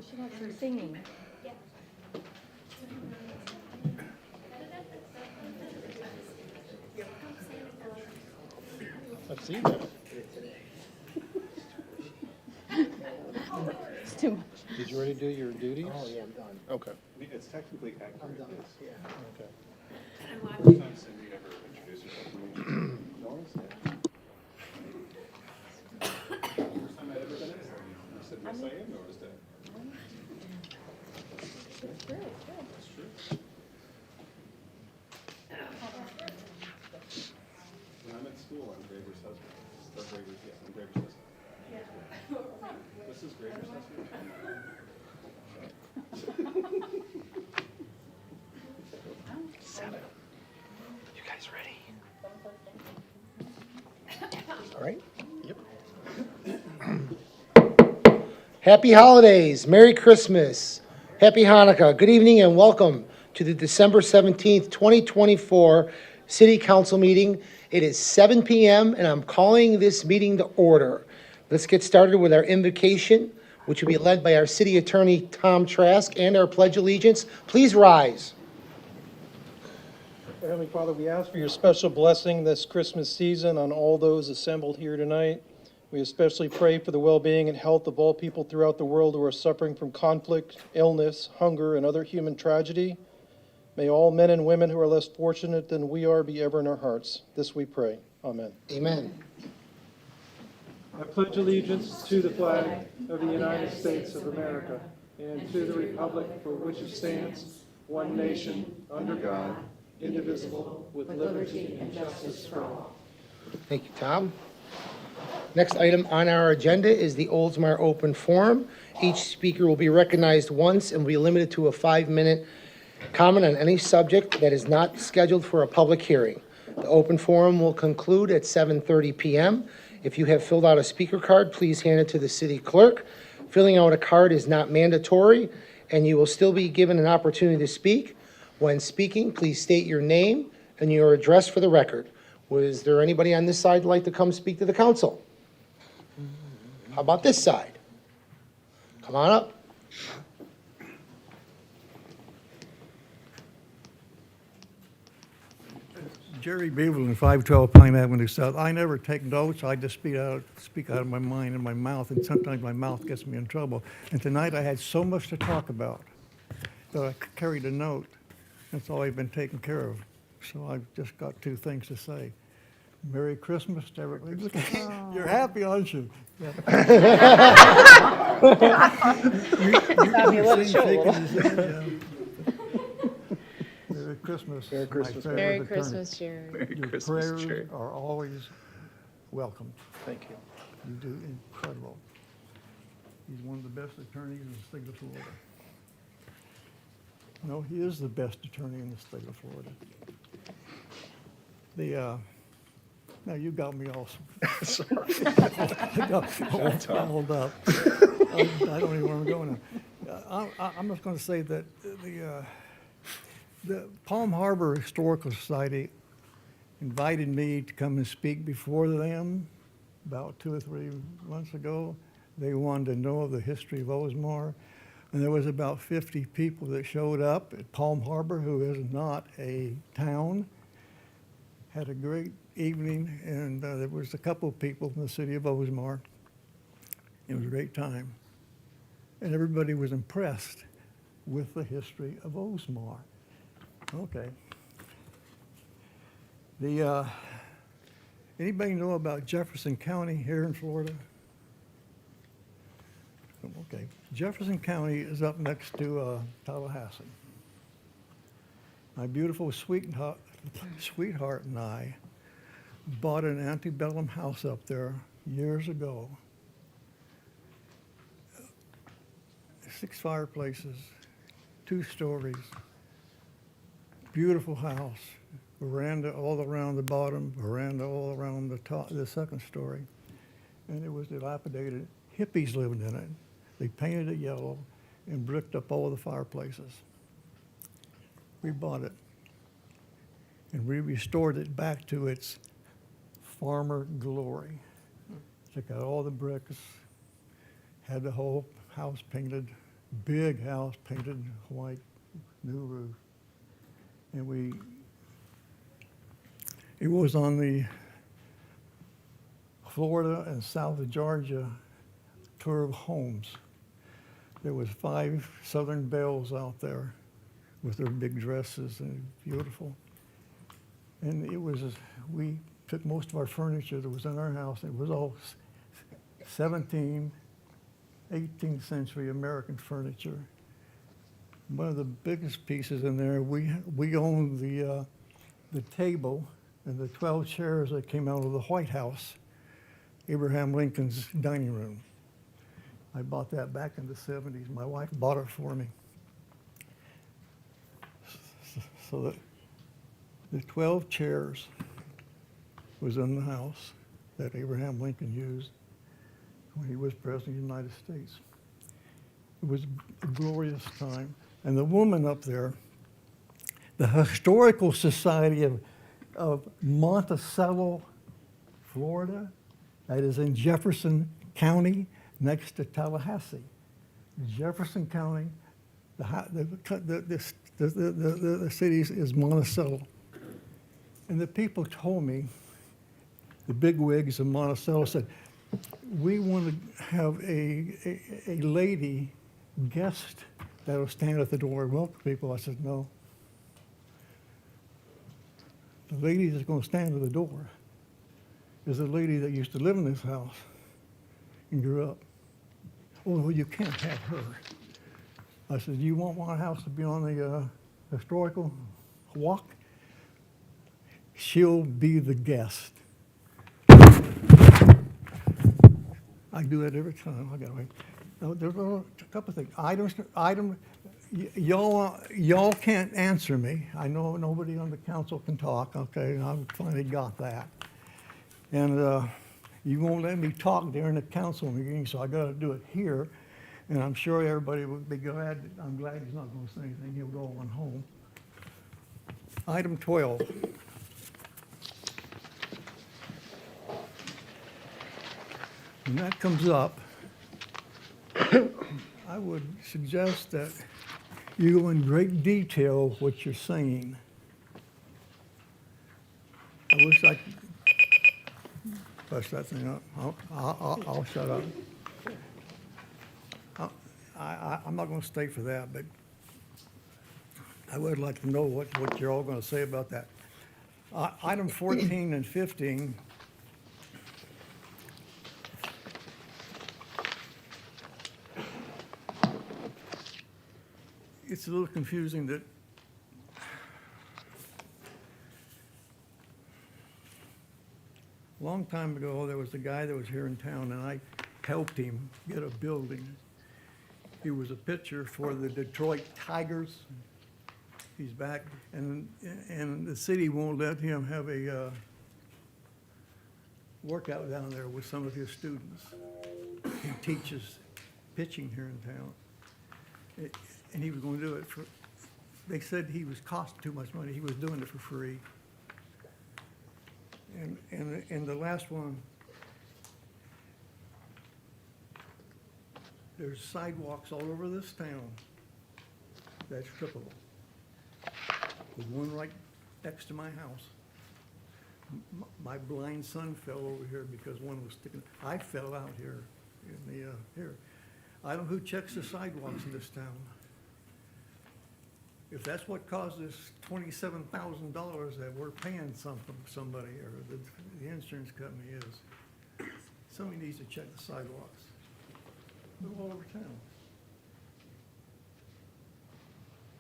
We should have some singing. I've seen that. It's too much. Did you already do your duties? Oh, yeah, I'm done. Okay. I mean, it's technically accurate. I'm done, yeah. Okay. First time Cindy ever introduced herself to me. No one said. First time I'd ever been in this. I said, yes, I am noticed that. It's good, it's good. That's true. When I'm at school, I'm Graber's husband. Or Graber's, yeah, I'm Graber's husband. This is Graber's husband. You guys ready? All right. Yep. Happy holidays, Merry Christmas, Happy Hanukkah, good evening and welcome to the December 17th, 2024 City Council meeting. It is 7 p.m. and I'm calling this meeting to order. Let's get started with our invocation, which will be led by our City Attorney, Tom Trask, and our Pledge of Allegiance. Please rise. Heavenly Father, we ask for your special blessing this Christmas season on all those assembled here tonight. We especially pray for the well-being and health of all people throughout the world who are suffering from conflict, illness, hunger, and other human tragedy. May all men and women who are less fortunate than we are be ever in our hearts. This we pray. Amen. Amen. I pledge allegiance to the flag of the United States of America and to the republic for which it stands, one nation, under God, indivisible, with liberty and justice for all. Thank you, Tom. Next item on our agenda is the Oldsmar Open Forum. Each speaker will be recognized once and will be limited to a 5-minute comment on any subject that is not scheduled for a public hearing. The open forum will conclude at 7:30 p.m. If you have filled out a speaker card, please hand it to the city clerk. Filling out a card is not mandatory, and you will still be given an opportunity to speak. When speaking, please state your name and your address for the record. Was there anybody on this side who'd like to come speak to the council? How about this side? Come on up. Jerry Beaverland, 512 Pine Avenue South. I never take notes. I just speak out of my mind and my mouth, and sometimes my mouth gets me in trouble. And tonight I had so much to talk about that I carried a note. That's always been taken care of. So I've just got 2 things to say. Merry Christmas to everybody. You're happy, aren't you? Got me a little chilled. Merry Christmas. Merry Christmas. Merry Christmas, Jerry. Your prayers are always welcome. Thank you. You do incredible. He's one of the best attorneys in the state of Florida. No, he is the best attorney in the state of Florida. Now you got me all hold up. I don't even know where I'm going now. I'm just going to say that the Palm Harbor Historical Society invited me to come and speak before them about 2 or 3 months ago. They wanted to know the history of Oldsmar. And there was about 50 people that showed up at Palm Harbor, who is not a town. Had a great evening, and there was a couple of people from the city of Oldsmar. It was a great time. And everybody was impressed with the history of Oldsmar. Okay. Anybody know about Jefferson County here in Florida? Okay. Jefferson County is up next to Tallahassee. My beautiful sweetheart and I bought an antebellum house up there years ago. 6 fireplaces, 2 stories, beautiful house, veranda all around the bottom, veranda all around the top, the 2nd story. And it was dilapidated. Hippies lived in it. They painted it yellow and bricked up all the fireplaces. We bought it, and we restored it back to its farmer glory. Took out all the bricks, had the whole house painted, big house, painted white, new roof. And it was on the Florida and South of Georgia tour of homes. There was 5 Southern belles out there with their big dresses and beautiful. And we took most of our furniture that was in our house. It was all 17th, 18th century American furniture. One of the biggest pieces in there, we owned the table and the 12 chairs that came out of the White House, Abraham Lincoln's dining room. I bought that back in the 70s. My wife bought it for me. So the 12 chairs was in the house that Abraham Lincoln used when he was president of the United States. It was a glorious time. And the woman up there, the Historical Society of Monticello, Florida, that is in Jefferson County, next to Tallahassee. Jefferson County, the city is Monticello. And the people told me, the bigwigs of Monticello said, we want to have a lady guest that will stand at the door and welcome people. I said, no. The lady that's going to stand at the door is a lady that used to live in this house and grew up. Oh, well, you can't have her. I said, you want my house to be on the historical walk? She'll be the guest. I do that every time. I got wait. There's a couple of things. Y'all can't answer me. I know nobody on the council can talk. Okay, I finally got that. And you won't let me talk during the council meeting, so I got to do it here. And I'm sure everybody would be glad. I'm glad he's not going to say anything. He'll go on home. Item 12. When that comes up, I would suggest that you go in great detail what you're saying. I wish I could push that thing up. I'll shut up. I'm not going to stay for that, but I would like to know what you're all going to say about that. Item 14 and 15. It's a little confusing that a long time ago, there was a guy that was here in town, and I helped him get a building. He was a pitcher for the Detroit Tigers. He's back, and the city won't let him have a workout down there with some of his students. He teaches pitching here in town. And he was going to do it for, they said he was costing too much money. He was doing it for free. And the last one, there's sidewalks all over this town that's trippable. There's one right next to my house. My blind son fell over here because one was sticking. I fell out here in the, here. I don't know who checks the sidewalks in this town. If that's what causes $27,000 that we're paying somebody, or the insurance company is, somebody needs to check the sidewalks. They're all over town.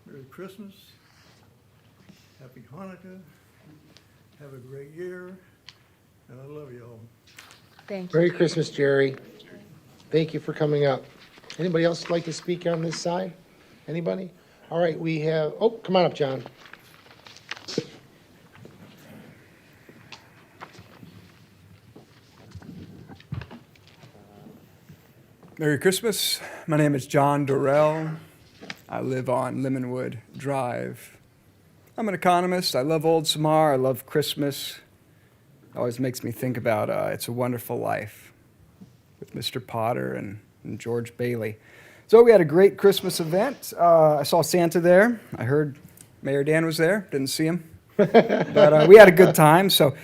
Merry Christmas, Happy Hanukkah, have a great year, and I love you all. Thank you. Merry Christmas, Jerry. Thank you for coming up. Anybody else like to speak on this side? Anybody? All right, we have, oh, come on up, John. Merry Christmas. My name is John Dorrell. I live on Lemonwood Drive. I'm an economist. I love Oldsmar. I love Christmas. It always makes me think about It's a Wonderful Life with Mr. Potter and George Bailey. So we had a great Christmas event. I saw Santa there. I heard Mayor Dan was there. Didn't see him. But we had a good time. So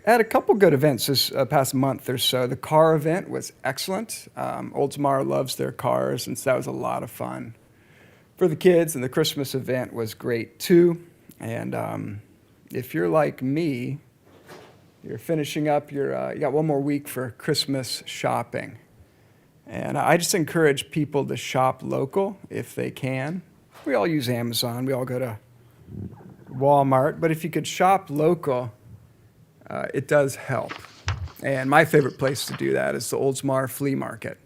I had a couple good events this past month or so. The car event was excellent. Oldsmar loves their cars, and so that was a lot of fun for the kids. And the Christmas event was great too. And if you're like me, you're finishing up you got one more week for Christmas shopping. And I just encourage people to shop local if they can. We all use Amazon. We all go to Walmart. But if you could shop local, it does help. And my favorite place to do that is the Oldsmar Flea Market.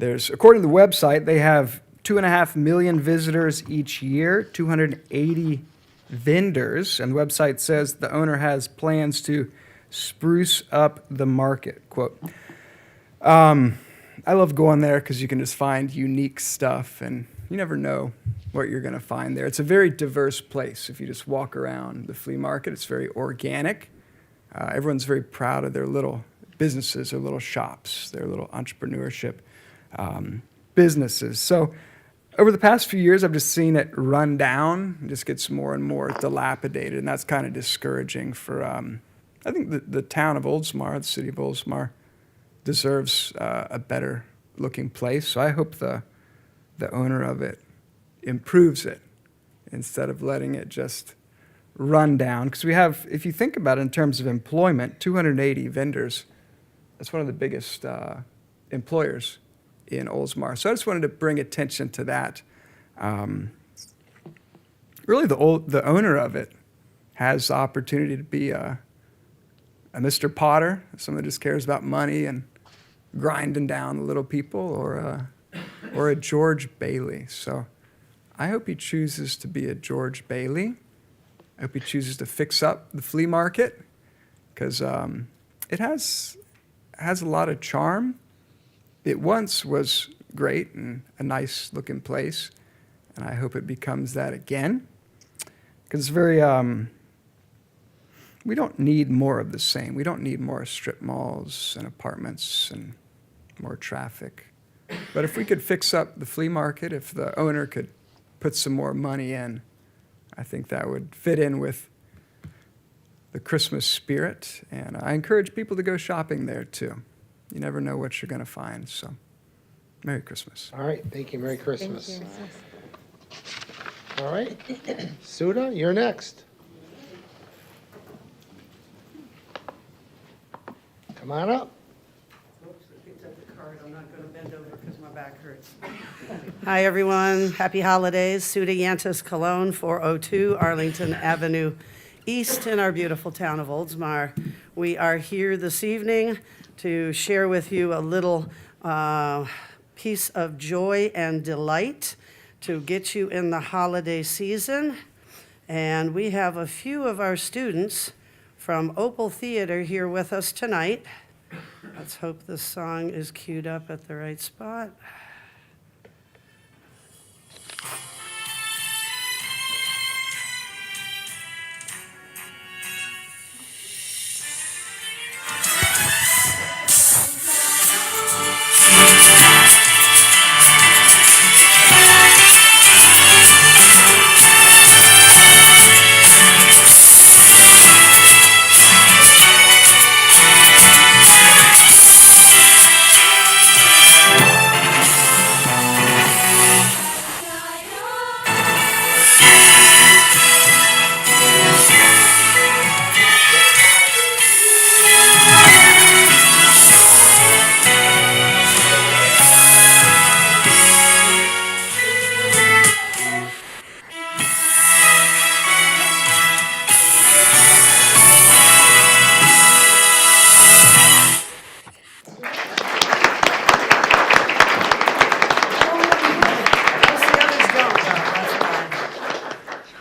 According to the website, they have 2.5 million visitors each year, 280 vendors. And the website says the owner has plans to spruce up the market, quote. I love going there because you can just find unique stuff, and you never know what you're going to find there. It's a very diverse place. If you just walk around the flea market, it's very organic. Everyone's very proud of their little businesses, their little shops, their little entrepreneurship businesses. So over the past few years, I've just seen it run down. It just gets more and more dilapidated, and that's kind of discouraging for, I think the town of Oldsmar, the city of Oldsmar, deserves a better looking place. So I hope the owner of it improves it instead of letting it just run down. Because we have, if you think about it in terms of employment, 280 vendors. That's one of the biggest employers in Oldsmar. So I just wanted to bring attention to that. Really, the owner of it has the opportunity to be a Mr. Potter, someone that just cares about money and grinding down the little people, or a George Bailey. So I hope he chooses to be a George Bailey. I hope he chooses to fix up the flea market, because it has a lot of charm. It once was great and a nice looking place, and I hope it becomes that again, because it's very we don't need more of the same. We don't need more strip malls and apartments and more traffic. But if we could fix up the flea market, if the owner could put some more money in, I think that would fit in with the Christmas spirit. And I encourage people to go shopping there too. You never know what you're going to find. So, Merry Christmas. All right, thank you, Merry Christmas. Thank you. All right, Suda, you're next. Come on up. Oops, I picked up the card. I'm not going to bend over because my back hurts. Hi, everyone. Happy holidays. Suda Yantis Cologne, 402 Arlington Avenue East in our beautiful town of Oldsmar. We are here this evening to share with you a little piece of joy and delight to get you in the holiday season. And we have a few of our students from Opal Theater here with us tonight. Let's hope this song is queued up at the right spot.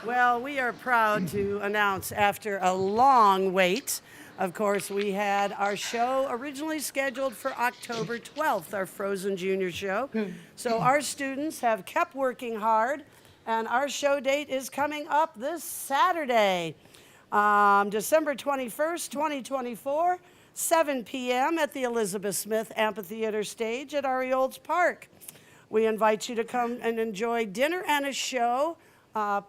Well, we are proud to announce, after a long wait, of course, we had our show originally scheduled for October 12th, our Frozen Junior show. So our students have kept working hard, and our show date is coming up this Saturday, December 21st, 2024, 7 p.m. at the Elizabeth Smith Amphitheater stage at Ari Olds Park. We invite you to come and enjoy dinner and a show,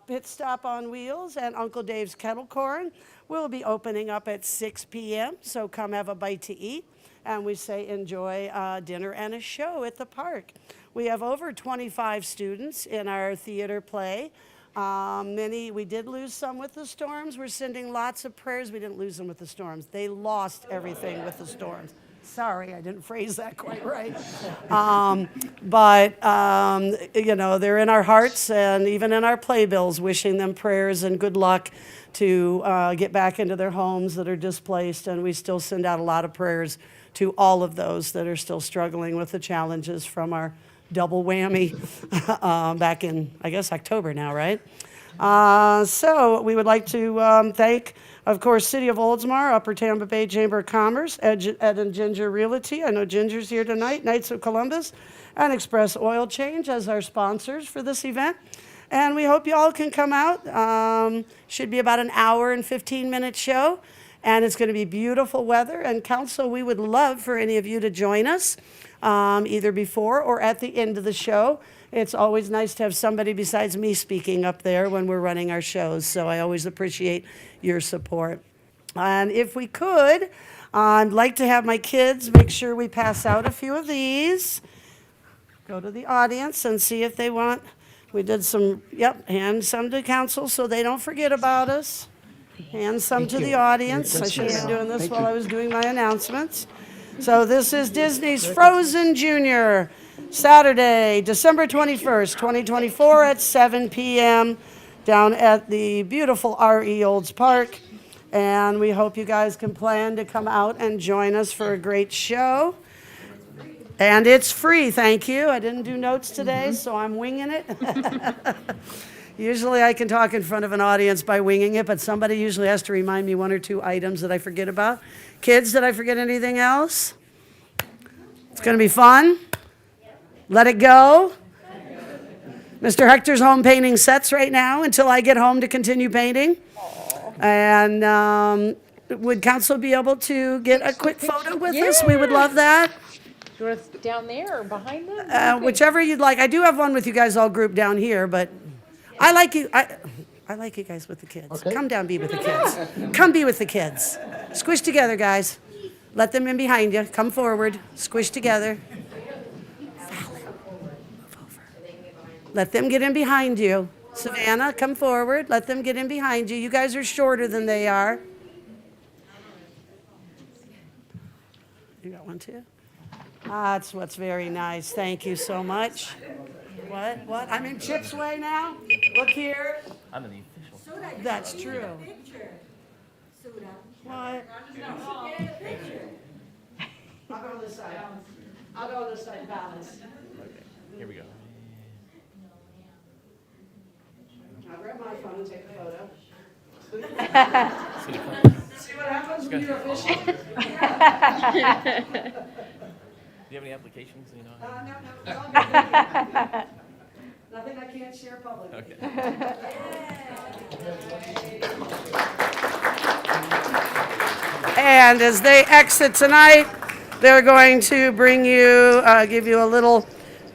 Pit Stop on Wheels and Uncle Dave's Kettle Corn. We'll be opening up at 6 p.m., so come have a bite to eat. And we say enjoy dinner and a show at the park. We have over 25 students in our theater play. We did lose some with the storms. We're sending lots of prayers. We didn't lose them with the storms. They lost everything with the storms. Sorry, I didn't phrase that quite right. They're in our hearts and even in our playbills, wishing them prayers and good luck to get back into their homes that are displaced. And we still send out a lot of prayers to all of those that are still struggling with the challenges from our double whammy back in, I guess, October now, right? So we would like to thank, of course, City of Oldsmar, Upper Tampa Bay Chamber of Commerce, Ed and Ginger Realty. I know Ginger's here tonight, Knights of Columbus, and Express Oil Change as our sponsors for this event. And we hope you all can come out. Should be about an hour and 15-minute show. And it's going to be beautiful weather. And council, we would love for any of you to join us, either before or at the end of the show. It's always nice to have somebody besides me speaking up there when we're running our shows. So I always appreciate your support. And if we could, I'd like to have my kids make sure we pass out a few of these. Go to the audience and see if they want. We did some, hand some to council so they don't forget about us. Hand some to the audience. I should have been doing this while I was doing my announcements. So this is Disney's Frozen Junior, Saturday, December 21st, 2024 at 7 p.m. down at the beautiful R.E. Olds Park. And we hope you guys can plan to come out and join us for a great show. And it's free, thank you. I didn't do notes today, so I'm winging it. Usually I can talk in front of an audience by winging it, but somebody usually has to remind me one or two items that I forget about. Kids, did I forget anything else? It's going to be fun. Let it go. Mr. Hector's home painting sets right now until I get home to continue painting. And would council be able to get a quick photo with us? We would love that. Do you want us down there or behind them? Whichever you'd like. I do have one with you guys all grouped down here, but I like you. I like you guys with the kids. Okay. Come down, be with the kids. Come be with the kids. Squish together, guys. Let them in behind you. Come forward. Squish together. Let them get in behind you. Savannah, come forward. Let them get in behind you. You guys are shorter than they are. You got one too? That's what's very nice. Thank you so much. What? I'm in Chip's way now? Look here. I'm in the official. That's true. What? I'll go on this side. I'll go on this side, balance. Here we go. I'll grab my phone and take a photo. See what happens when you're official? Do you have any applications? No, it's all good. Nothing I can't share publicly. Okay. And as they exit tonight, they're going to bring you, give you a little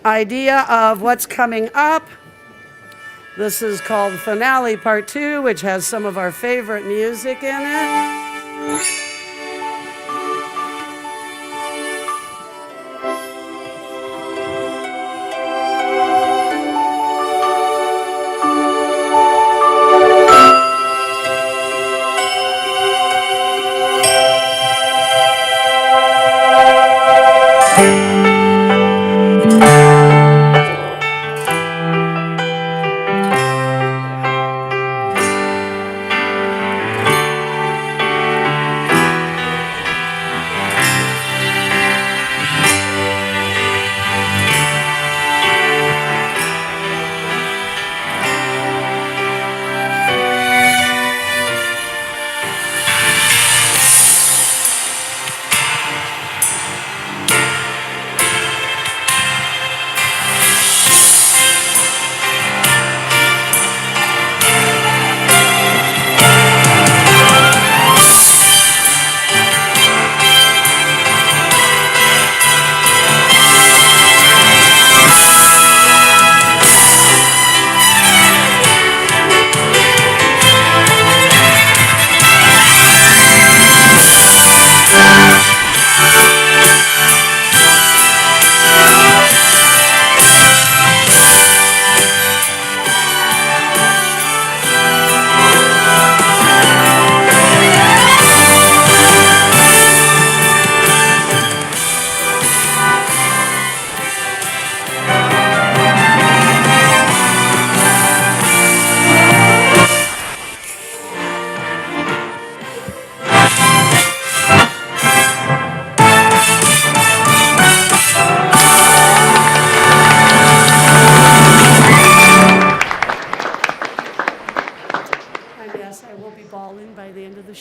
idea of what's coming up. This is called Finale Part 2, which has some of our favorite music in it.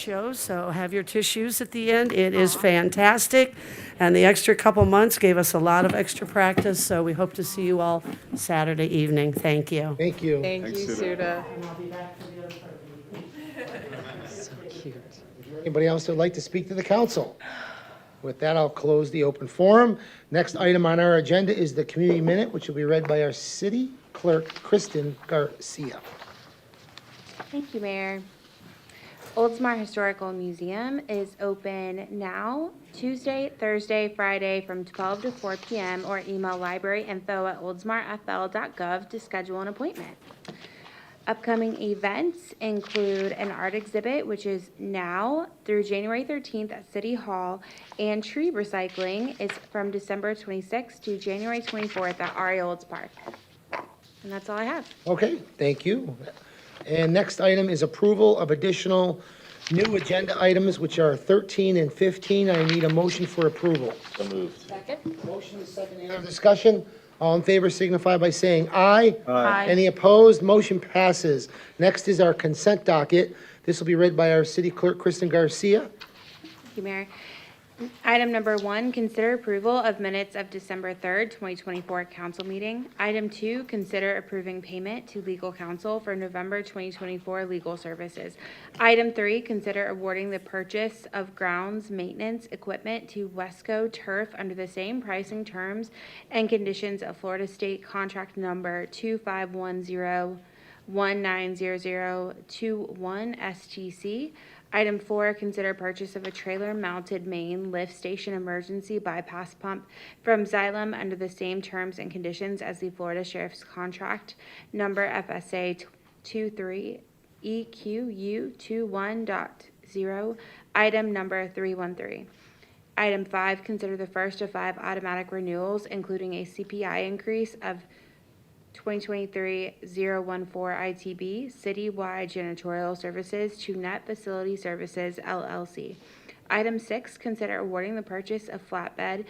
show, so have your tissues at the end. It is fantastic, and the extra couple months gave us a lot of extra practice, so we hope to see you all Saturday evening. Thank you. Thank you. Thank you, Suda. And I'll be back for the other part of the meeting. So cute. Anybody else that would like to speak to the council? With that, I'll close the open forum. Next item on our agenda is the community minute, which will be read by our city clerk, Kristen Garcia. Thank you, Mayor. Oldsmar Historical Museum is open now, Tuesday, Thursday, Friday from 12 to 4 p.m. or email libraryinfo@oldsmarfl.gov to schedule an appointment. Upcoming events include an art exhibit, which is now through January 13th at City Hall, and tree recycling is from December 26th to January 24th at Ari Olds Park. And that's all I have. Okay, thank you. And next item is approval of additional new agenda items, which are 13 and 15. I need a motion for approval. So moved. Second? Motion is second. Any other discussion? All in favor signify by saying aye. Aye. Any opposed? Motion passes. Next is our consent docket. This will be read by our city clerk, Kristen Garcia. Thank you, Mayor. Item number 1, consider approval of minutes of December 3rd, 2024 council meeting. Item 2, consider approving payment to legal counsel for November 2024 legal services. Item 3, consider awarding the purchase of grounds maintenance equipment to Wesco Turf under the same pricing terms and conditions of Florida State Contract Number 2510190021 STC. Item 4, consider purchase of a trailer-mounted main lift station emergency bypass pump from Xylem under the same terms and conditions as the Florida Sheriff's Contract Number FSA 23 EQU 21.0, item number 313. Item 5, consider the first of 5 automatic renewals, including a CPI increase of 2023-014 ITB citywide janitorial services to Net Facility Services LLC. Item 6, consider awarding the purchase of flatbed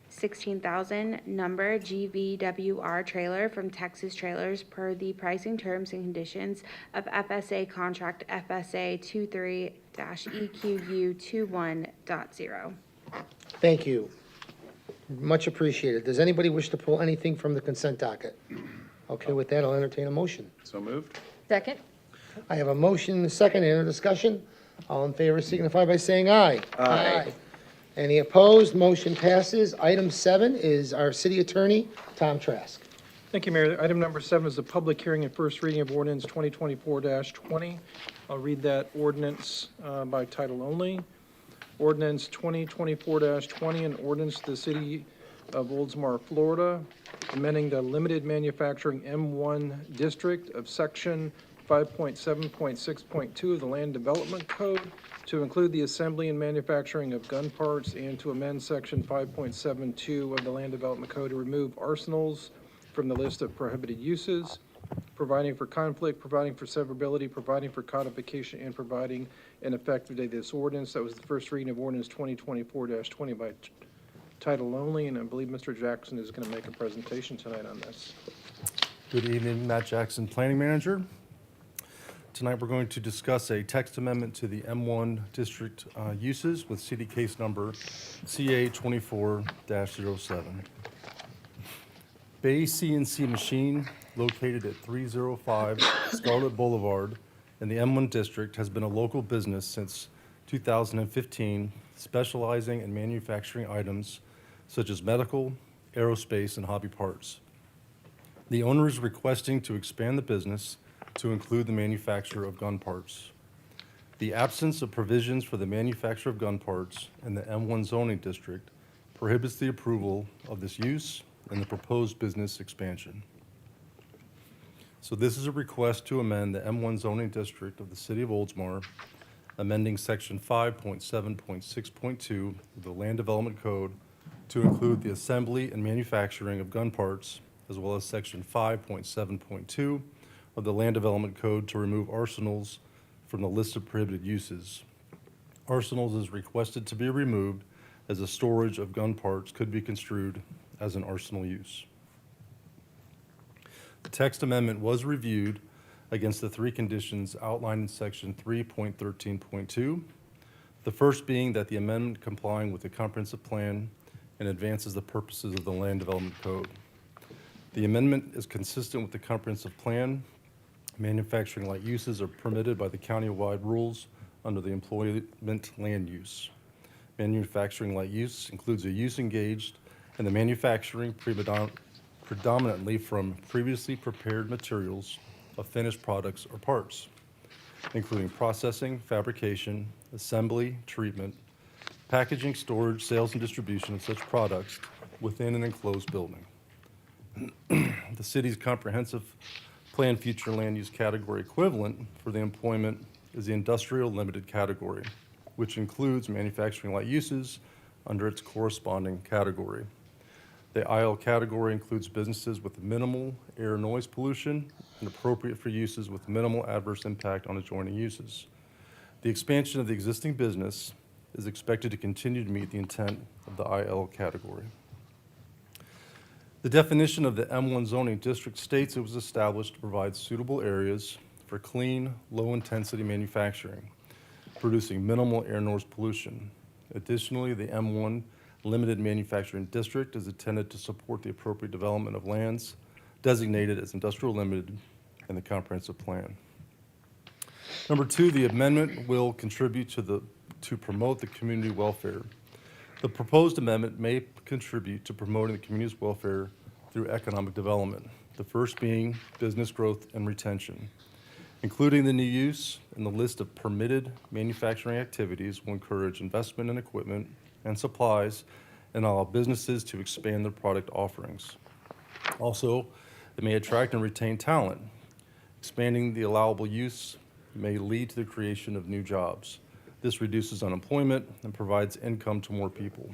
16,000 number GVWR trailer from Texas Trailers per the pricing terms and conditions of FSA contract FSA 23-EQU 21.0. Thank you. Much appreciated. Does anybody wish to pull anything from the consent docket? Okay, with that, I'll entertain a motion. So moved. Second? I have a motion and a second. Any other discussion? All in favor signify by saying aye. Aye. Any opposed? Motion passes. Item 7 is our city attorney, Tom Trask. Thank you, Mayor. Item number 7 is the public hearing and first reading of ordinance 2024-20. I'll read that ordinance by title only. Ordinance 2024-20, an ordinance to the city of Oldsmar, Florida, amending the limited manufacturing M1 district of section 5.7.6.2 of the Land Development Code to include the assembly and manufacturing of gun parts and to amend section 5.72 of the Land Development Code to remove arsenals from the list of prohibited uses, providing for conflict, providing for severability, providing for codification, and providing an effective date of this ordinance. That was the first reading of ordinance 2024-20 by title only, and I believe Mr. Jackson is going to make a presentation tonight on this. Good evening, Matt Jackson, Planning Manager. Tonight, we're going to discuss a text amendment to the M1 district uses with city case number CA 24-07. Bay CNC Machine, located at 305 Scarlet Boulevard in the M1 district, has been a local business since 2015, specializing in manufacturing items such as medical, aerospace, and hobby parts. The owner is requesting to expand the business to include the manufacture of gun parts. The absence of provisions for the manufacture of gun parts in the M1 zoning district prohibits the approval of this use and the proposed business expansion. So this is a request to amend the M1 zoning district of the city of Oldsmar, amending section 5.7.6.2 of the Land Development Code to include the assembly and manufacturing of gun parts, as well as section 5.7.2 of the Land Development Code to remove arsenals from the list of prohibited uses. Arsenals is requested to be removed as the storage of gun parts could be construed as an arsenal use. The text amendment was reviewed against the three conditions outlined in section 3.13.2. The first being that the amendment complying with the comprehensive plan and advances the purposes of the Land Development Code. The amendment is consistent with the comprehensive plan. Manufacturing light uses are permitted by the county-wide rules under the employment land use. Manufacturing light use includes a use engaged in the manufacturing predominantly from previously prepared materials of finished products or parts, including processing, fabrication, assembly, treatment, packaging, storage, sales, and distribution of such products within an enclosed building. The city's comprehensive plan future land use category equivalent for the employment is the industrial limited category, which includes manufacturing light uses under its corresponding category. The IL category includes businesses with minimal air noise pollution and appropriate for uses with minimal adverse impact on adjoining uses. The expansion of the existing business is expected to continue to meet the intent of the IL category. The definition of the M1 zoning district states it was established to provide suitable areas for clean, low-intensity manufacturing, producing minimal air noise pollution. Additionally, the M1 limited manufacturing district is intended to support the appropriate development of lands designated as industrial limited in the comprehensive plan. Number two, the amendment will contribute to promote the community welfare. The proposed amendment may contribute to promoting the community's welfare through economic development, the first being business growth and retention. Including the new use in the list of permitted manufacturing activities will encourage investment in equipment and supplies and allow businesses to expand their product offerings. Also, it may attract and retain talent. Expanding the allowable use may lead to the creation of new jobs. This reduces unemployment and provides income to more people.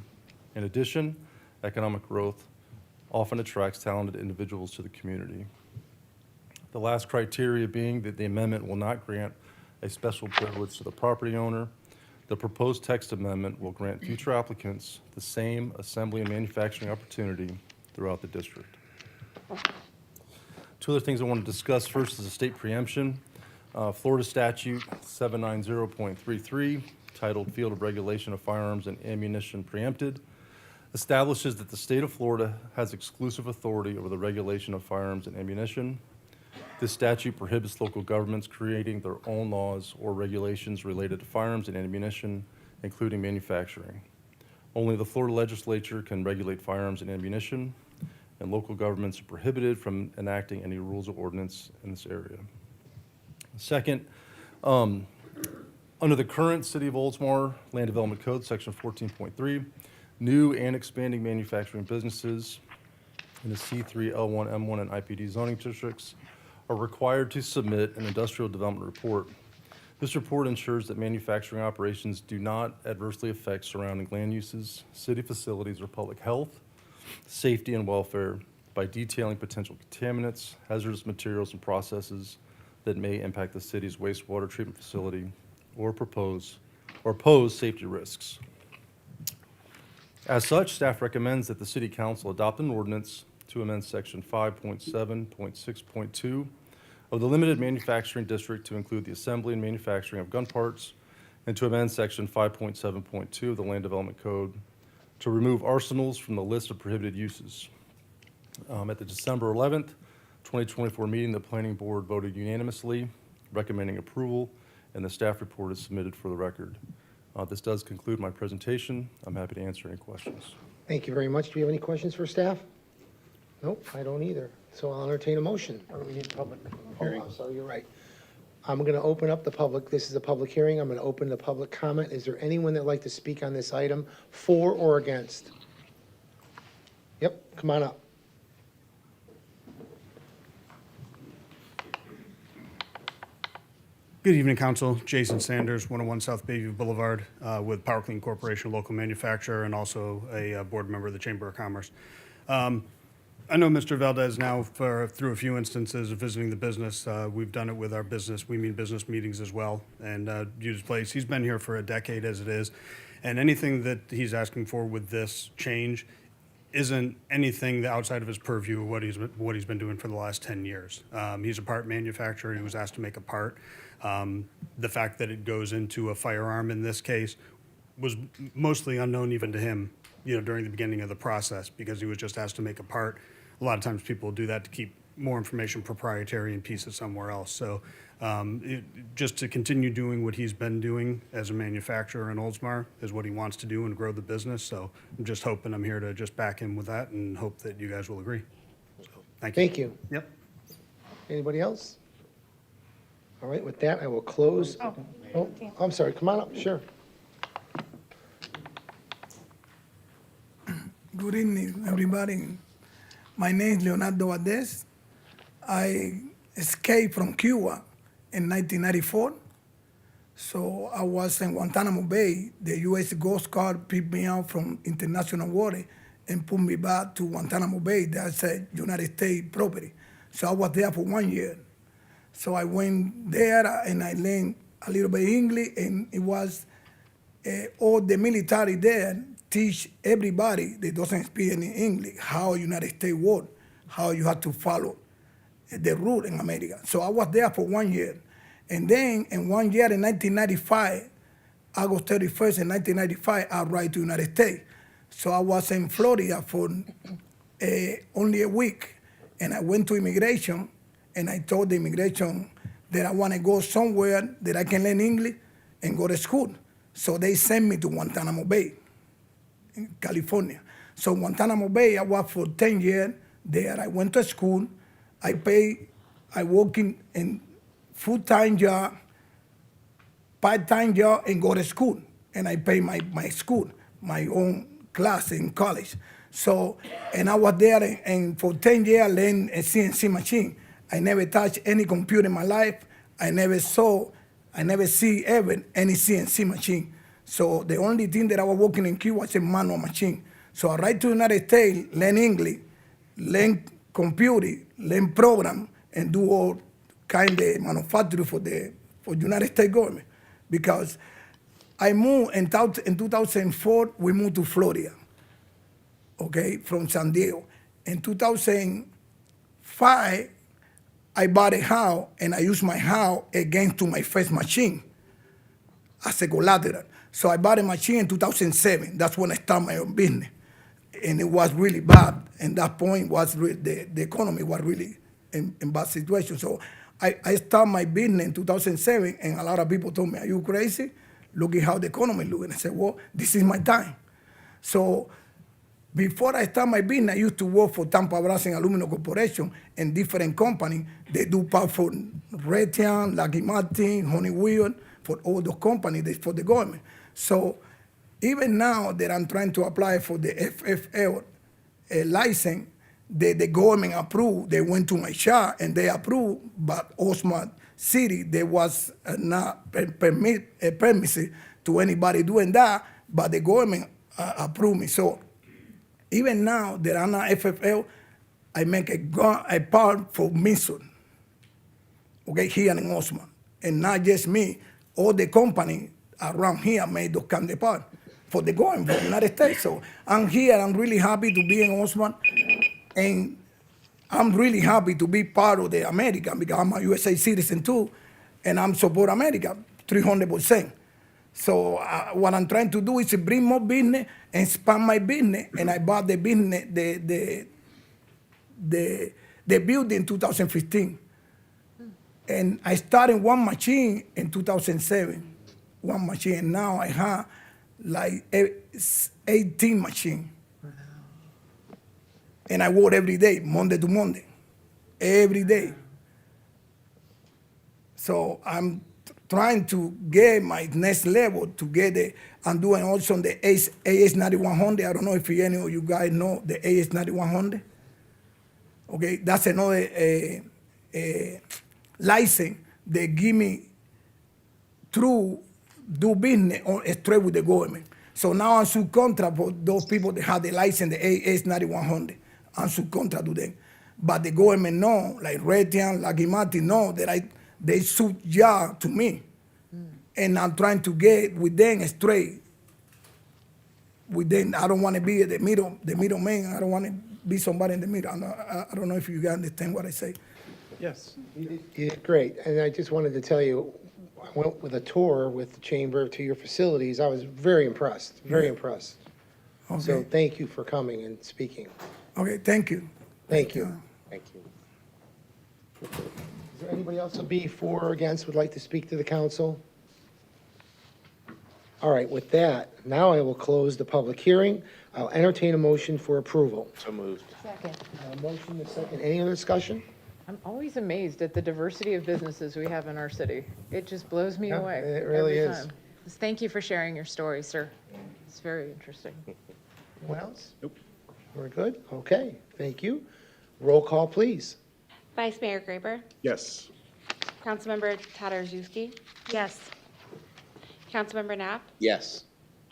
In addition, economic growth often attracts talented individuals to the community. The last criteria being that the amendment will not grant a special privilege to the property owner. The proposed text amendment will grant future applicants the same assembly and manufacturing opportunity throughout the district. Two other things I want to discuss. First is the state preemption. Florida statute 790.33, titled Field of Regulation of Firearms and Ammunition Preempted, establishes that the state of Florida has exclusive authority over the regulation of firearms and ammunition. This statute prohibits local governments creating their own laws or regulations related to firearms and ammunition, including manufacturing. Only the Florida legislature can regulate firearms and ammunition, and local governments are prohibited from enacting any rules or ordinance in this area. Second, under the current City of Oldsmar Land Development Code, Section 14.3, new and expanding manufacturing businesses in the C3, L1, M1, and IPD zoning districts are required to submit an industrial development report. This report ensures that manufacturing operations do not adversely affect surrounding land uses, city facilities, or public health, safety, and welfare by detailing potential contaminants, hazardous materials, and processes that may impact the city's wastewater treatment facility or pose safety risks. As such, staff recommends that the City Council adopt an ordinance to amend Section 5.7.6.2 of the Limited Manufacturing District to include the assembly and manufacturing of gun parts, and to amend Section 5.7.2 of the Land Development Code to remove arsenals from the list of prohibited uses. At the December 11th, 2024 meeting, the Planning Board voted unanimously, recommending approval, and the staff report is submitted for the record. This does conclude my presentation. I'm happy to answer any questions. Thank you very much. Do you have any questions for staff? Nope, I don't either. So I'll entertain a motion. We need public Oh, I'm sorry, you're right. I'm going to open up the public, this is a public hearing, I'm going to open the public comment. Is there anyone that'd like to speak on this item, for or against? Yep, come on up. Good evening, Council. Jason Sanders, 101 South Bayview Boulevard, with Power Clean Corporation, local manufacturer, and also a board member of the Chamber of Commerce. I know Mr. Valdez now through a few instances of visiting the business. We've done it with our business, we mean business meetings as well, and used his place. He's been here for a decade as it is, and anything that he's asking for with this change isn't anything outside of his purview of what he's been doing for the last 10 years. He's a part manufacturer. He was asked to make a part. The fact that it goes into a firearm in this case was mostly unknown even to him, during the beginning of the process, because he was just asked to make a part. A lot of times people do that to keep more information proprietary and piece it somewhere else. So just to continue doing what he's been doing as a manufacturer in Oldsmar is what he wants to do and grow the business. So I'm just hoping, I'm here to just back him with that and hope that you guys will agree. So, thank you. Thank you. Yep. Anybody else? All right, with that, I will close. Oh, I'm sorry, come on up, sure. Good evening, everybody. My name is Leonardo Valdez. I escaped from Cuba in 1994. So I was in Guantanamo Bay. The U.S. Coast Guard picked me up from international water and put me back to Guantanamo Bay. That's United States property. So I was there for 1 year. So I went there and I learned a little bit English, and it was all the military there teach everybody that doesn't speak any English how United States work, how you have to follow the rule in America. So I was there for 1 year. And then in 1 year in 1995, August 31st in 1995, I arrived to United States. So I was in Florida for only a week. And I went to immigration, and I told the immigration that I want to go somewhere that I can learn English and go to school. So they sent me to Guantanamo Bay in California. So Guantanamo Bay, I worked for 10 years there. I went to school. I work in full-time job, part-time job, and go to school. And I pay my school, my own class in college. So, and I was there, and for 10 years, I learned a CNC machine. I never touched any computer in my life. I never see ever any CNC machine. So the only thing that I was working in Cuba was a manual machine. So I arrived to the United States, learn English, learn computer, learn program, and do all kind of manufacturing for United States government. Because I moved in 2004, we moved to Florida, okay, from San Diego. In 2005, I bought a house, and I used my house against to my first machine as a collateral. So I bought a machine in 2007. That's when I started my own business. And it was really bad. And that point was the economy was really in bad situation. So I started my business in 2007, and a lot of people told me, "Are you crazy? Look at how the economy is looking." I said, "Well, this is my time." So before I start my business, I used to work for Tampa Brass and Aluminum Corporation and different companies. They do part for Raytheon, Lockheed Martin, Honeywell, for all those companies for the government. So even now that I'm trying to apply for the FFL license, the government approved. They went to my shop and they approved, but Oldsmar City, there was not permission to anybody doing that, but the government approved me. So even now that I'm not FFL, I make a part for Minson, okay, here in Oldsmar. And not just me, all the company around here made those kind of parts for the government, for the United States. So I'm here, I'm really happy to be in Oldsmar, and I'm really happy to be part of the American because I'm a USA citizen too, and I'm support America 300%. So what I'm trying to do is to bring more business and expand my business. And I bought the business, the building in 2015. And I started one machine in 2007, one machine. And now I have like 18 machines. And I work every day, Monday to Monday, every day. So I'm trying to get my next level to get it. I'm doing also the AS9100. I don't know if any of you guys know the AS9100. Okay, that's another license they give me through do business or straight with the government. So now I'm subcontract for those people that have the license, the AS9100. I'm subcontract to them. But the government know, like Raytheon, Lockheed Martin know that they sub job to me. And I'm trying to get with them straight I don't want to be the middleman. I don't want to be somebody in the middle. I don't know if you understand what I say. Yes. You did great, and I just wanted to tell you, I went with a tour with the chamber to your facilities. I was very impressed, very impressed. So Okay. thank you for coming and speaking. Okay, thank you. Thank you. Thank you. Is there anybody else to be for or against would like to speak to the council? All right, with that, now I will close the public hearing. I'll entertain a motion for approval. So moved. Second. A motion, a second. Any other discussion? I'm always amazed at the diversity of businesses we have in our city. It just blows me Yeah, away. it really every is. time. Just thank you for sharing your story, sir. It's very interesting. Anyone else? Nope. We're good? Okay, thank you. Roll call, please. Vice Mayor Graber, Yes. Councilmember Tatarzewski, Yes. Councilmember Knapp, Yes.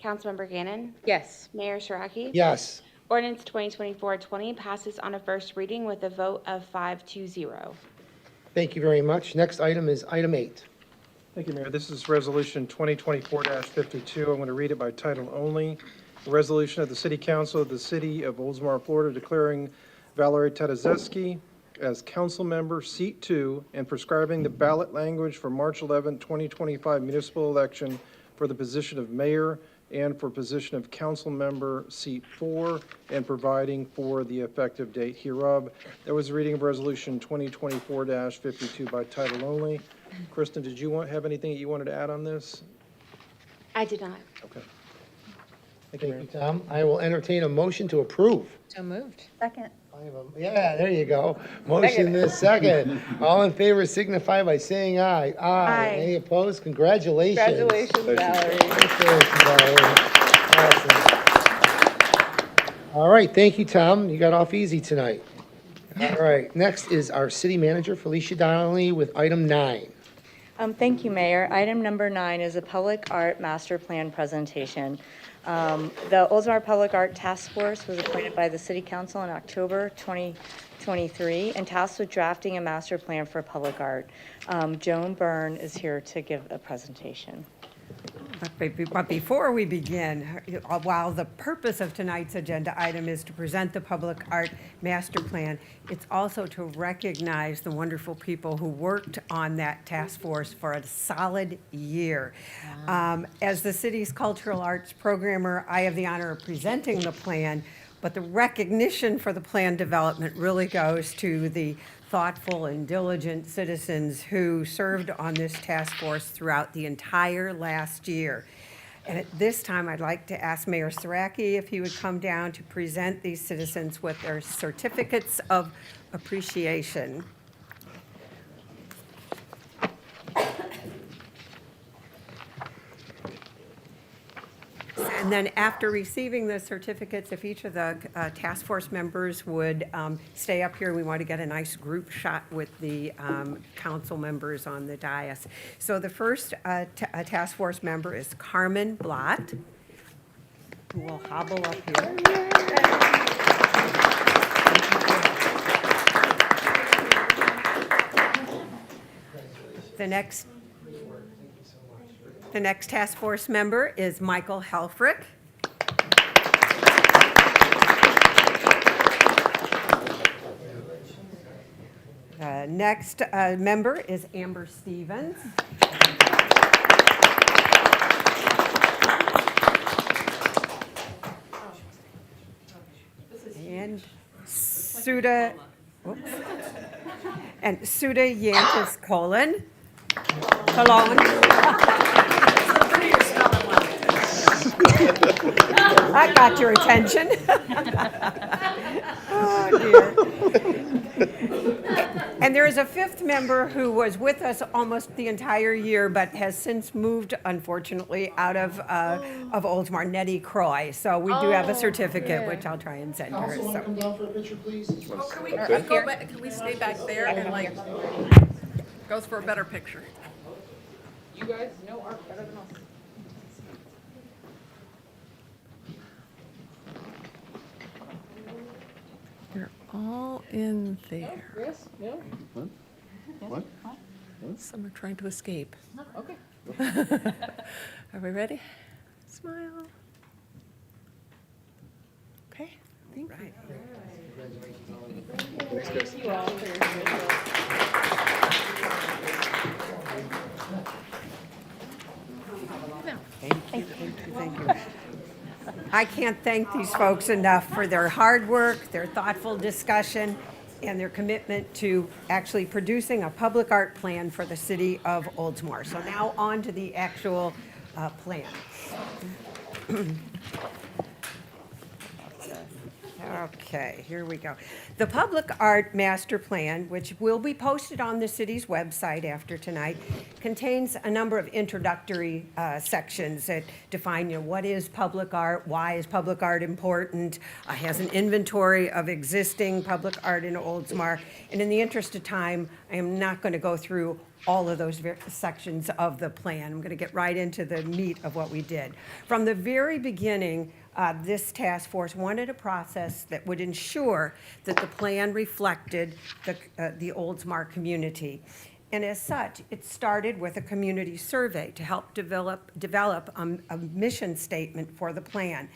Councilmember Gannon, Yes. Mayor Shiraki. Yes. Ordinance 2024-20 passes on a first reading with a vote of 5-0. Thank you very much. Next item is item 8. Thank you, Mayor. This is Resolution 2024-52. I'm going to read it by title only. A resolution of the City Council of the City of Oldsmar, Florida, declaring Valerie Tatarzewski as council member, seat 2, and prescribing the ballot language for March 11, 2025 municipal election for the position of mayor and for position of council member, seat 4, and providing for the effective date hereof. That was a reading of Resolution 2024-52 by title only. Kristen, did you have anything that you wanted to add on this? I did not. Okay. Thank you, Mayor. Thank you, Tom. I will entertain a motion to approve. So moved. Second. Yeah, there you go. Motion is second. All in favor signify by saying aye. Aye. Any opposed? Congratulations. Congratulations, Valerie. Congratulations, Valerie. Awesome. All right, thank you, Tom. You got off easy tonight. All right, next is our city manager, Felicia Donnelly, with item 9. Thank you, Mayor. Item number 9 is a public art master plan presentation. The Oldsmar Public Art Task Force was appointed by the City Council in October 2023 and tasked with drafting a master plan for public art. Joan Byrne is here to give a presentation. But before we begin, while the purpose of tonight's agenda item is to present the public art master plan, it's also to recognize the wonderful people who worked on that task force for a solid year. As the city's cultural arts programmer, I have the honor of presenting the plan, but the recognition for the plan development really goes to the thoughtful and diligent citizens who served on this task force throughout the entire last year. And at this time, I'd like to ask Mayor Saraki if he would come down to present these citizens with their certificates of appreciation. And then after receiving the certificates, if each of the task force members would stay up here, we want to get a nice group shot with the council members on the dais. So the first task force member is Carmen Blott, who will hobble up here. The next task force member is Michael Helfrich. The next member is Amber Stevens. And Suda, Yantis Colon. That got your attention. Oh, dear. And there is a fifth member who was with us almost the entire year, but has since moved, unfortunately, out of Oldsmar, Nettie Croy. So we do have a certificate, which I'll try and send her. Councilwoman, So. come down for a picture, please. Oh, can we go back, can we stay back there and like, goes for a better picture? You guys know art better than us. You're all in there. Yes, no? What? Some are trying to escape. Okay. Are we ready? Smile. Thank you. I can't thank these folks enough for their hard work, their thoughtful discussion, and their commitment to actually producing a public art plan for the city of Oldsmar. So now on to the actual plan. Okay, here we go. The Public Art Master Plan, which will be posted on the city's website after tonight, contains a number of introductory sections that define, what is public art, why is public art important, has an inventory of existing public art in Oldsmar. And in the interest of time, I am not going to go through all of those sections of the plan. I'm going to get right into the meat of what we did. From the very beginning, this task force wanted a process that would ensure that the plan reflected the Oldsmar community. And as such, it started with a community survey to help develop a mission statement for the plan.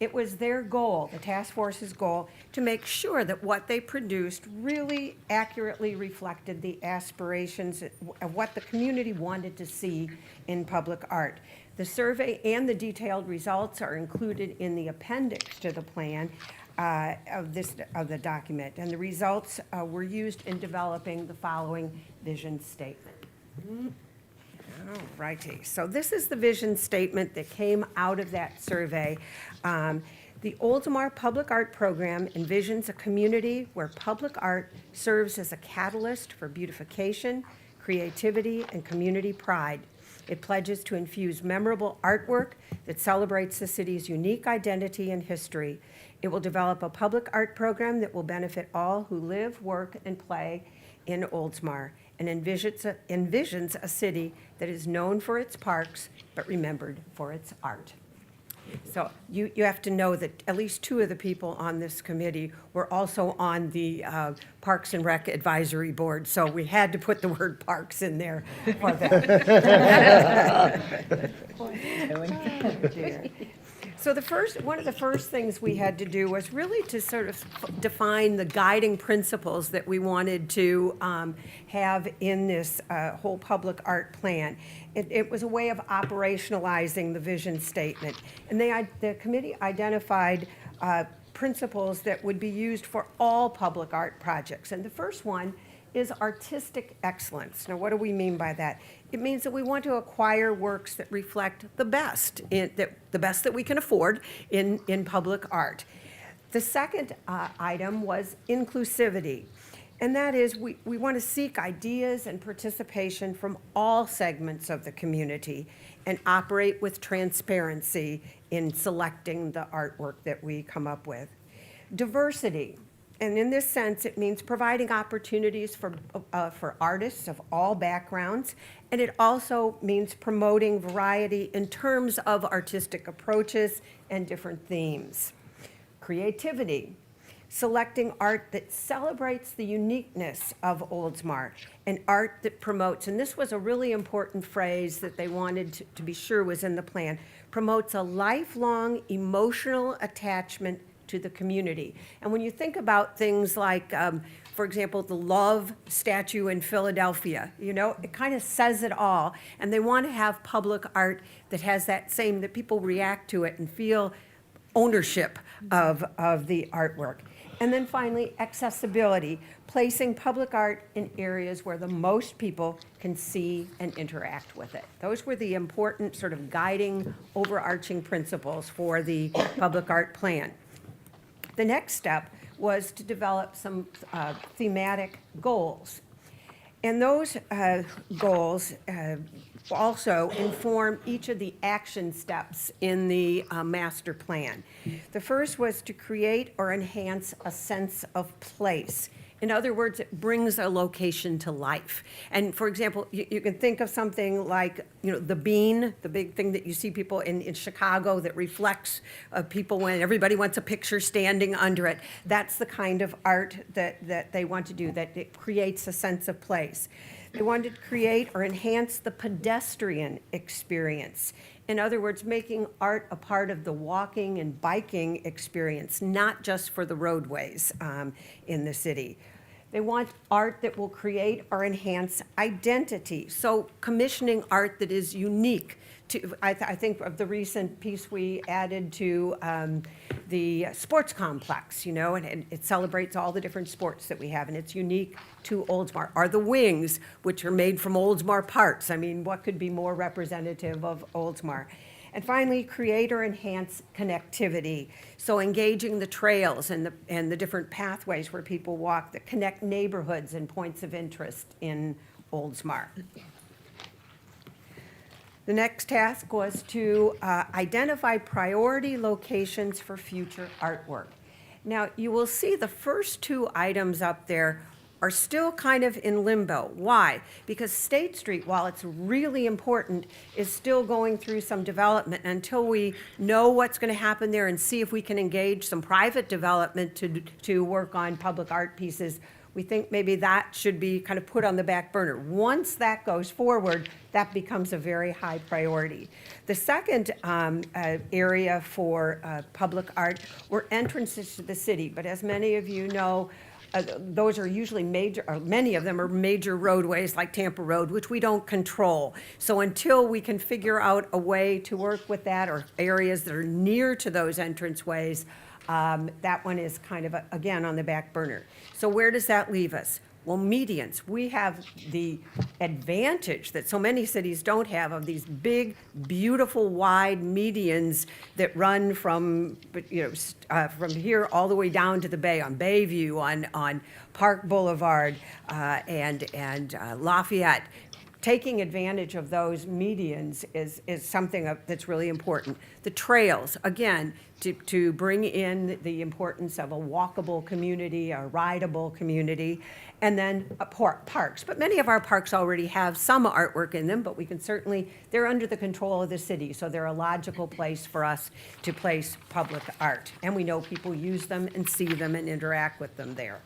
It was their goal, the task force's goal, to make sure that what they produced really accurately reflected the aspirations of what the community wanted to see in public art. The survey and the detailed results are included in the appendix to the plan of the document, and the results were used in developing the following vision statement. All righty, so this is the vision statement that came out of that survey. The Oldsmar Public Art Program envisions a community where public art serves as a catalyst for beautification, creativity, and community pride. It pledges to infuse memorable artwork that celebrates the city's unique identity and history. It will develop a public art program that will benefit all who live, work, and play in Oldsmar, and envisions a city that is known for its parks, but remembered for its art. So you have to know that at least two of the people on this committee were also on the Parks and Rec Advisory Board, so we had to put the word parks in there for that. So one of the first things we had to do was really to sort of define the guiding principles that we wanted to have in this whole public art plan. It was a way of operationalizing the vision statement. And the committee identified principles that would be used for all public art projects. And the first one is artistic excellence. Now, what do we mean by that? It means that we want to acquire works that reflect the best, the best that we can afford in public art. The second item was inclusivity. And that is, we want to seek ideas and participation from all segments of the community and operate with transparency in selecting the artwork that we come up with. Diversity. And in this sense, it means providing opportunities for artists of all backgrounds, and it also means promoting variety in terms of artistic approaches and different themes. Creativity, selecting art that celebrates the uniqueness of Oldsmar, and art that promotes, and this was a really important phrase that they wanted to be sure was in the plan, promotes a lifelong emotional attachment to the community. And when you think about things like, for example, the Love statue in Philadelphia, it kind of says it all. And they want to have public art that has that that people react to it and feel ownership of the artwork. And then finally, accessibility, placing public art in areas where the most people can see and interact with it. Those were the important sort of guiding, overarching principles for the public art plan. The next step was to develop some thematic goals. And those goals also inform each of the action steps in the master plan. The first was to create or enhance a sense of place. In other words, it brings a location to life. And for example, you can think of something like, the bean, the big thing that you see people in Chicago that reflects people when everybody wants a picture standing under it. That's the kind of art that they want to do, that it creates a sense of place. They wanted to create or enhance the pedestrian experience. In other words, making art a part of the walking and biking experience, not just for the roadways in the city. They want art that will create or enhance identity. So commissioning art that is unique to, I think of the recent piece we added to the sports complex, you know, and it celebrates all the different sports that we have, and it's unique to Oldsmar. Are the wings, which are made from Oldsmar parts. I mean, what could be more representative of Oldsmar? And finally, create or enhance connectivity. So engaging the trails and the different pathways where people walk that connect neighborhoods and points of interest in Oldsmar. The next task was to identify priority locations for future artwork. Now, you will see the first two items up there are still kind of in limbo. Why? Because State Street, while it's really important, is still going through some development. Until we know what's going to happen there and see if we can engage some private development to work on public art pieces, we think maybe that should be kind of put on the back burner. Once that goes forward, that becomes a very high priority. The second area for public art were entrances to the city. But as many of you know, those are usually major, or many of them are major roadways like Tampa Road, which we don't control. So until we can figure out a way to work with that, or areas that are near to those entranceways, that one is kind of, again, on the back burner. So where does that leave us? Well, medians. We have the advantage that so many cities don't have of these big, beautiful, wide medians that run from, from here all the way down to the bay, on Bayview, on Park Boulevard, and Lafayette. Taking advantage of those medians is something that's really important. The trails, again, to bring in the importance of a walkable community, a rideable community, and then parks. But many of our parks already have some artwork in them, but we can certainly, they're under the control of the city, so they're a logical place for us to place public art. And we know people use them and see them and interact with them there.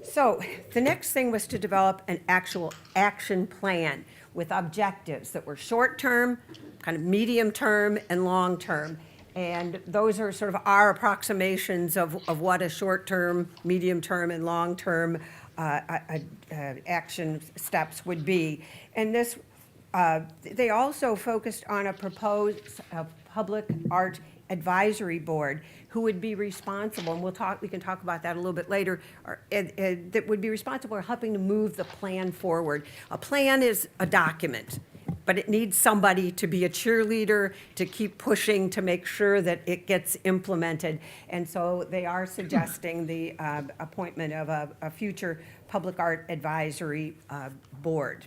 So the next thing was to develop an actual action plan with objectives that were short-term, kind of medium-term, and long-term. And those are sort of our approximations of what a short-term, medium-term, and long-term action steps would be. And this, they also focused on a proposed public art advisory board who would be responsible, and we can talk about that a little bit later, that would be responsible for helping to move the plan forward. A plan is a document, but it needs somebody to be a cheerleader, to keep pushing, to make sure that it gets implemented. And so they are suggesting the appointment of a future public art advisory board.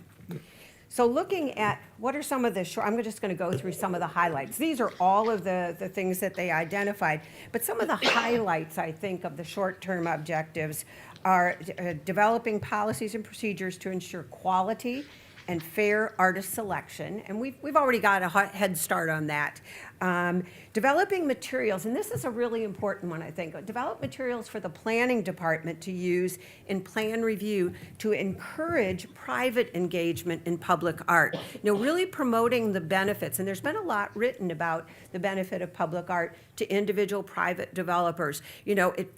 So looking at what are some of the I'm just going to go through some of the highlights. These are all of the things that they identified, but some of the highlights, I think, of the short-term objectives are developing policies and procedures to ensure quality and fair artist selection, and we've already got a head start on that. Developing materials, and this is a really important one, I think. Develop materials for the planning department to use in plan review to encourage private engagement in public art. Really promoting the benefits, and there's been a lot written about the benefit of public art to individual private developers.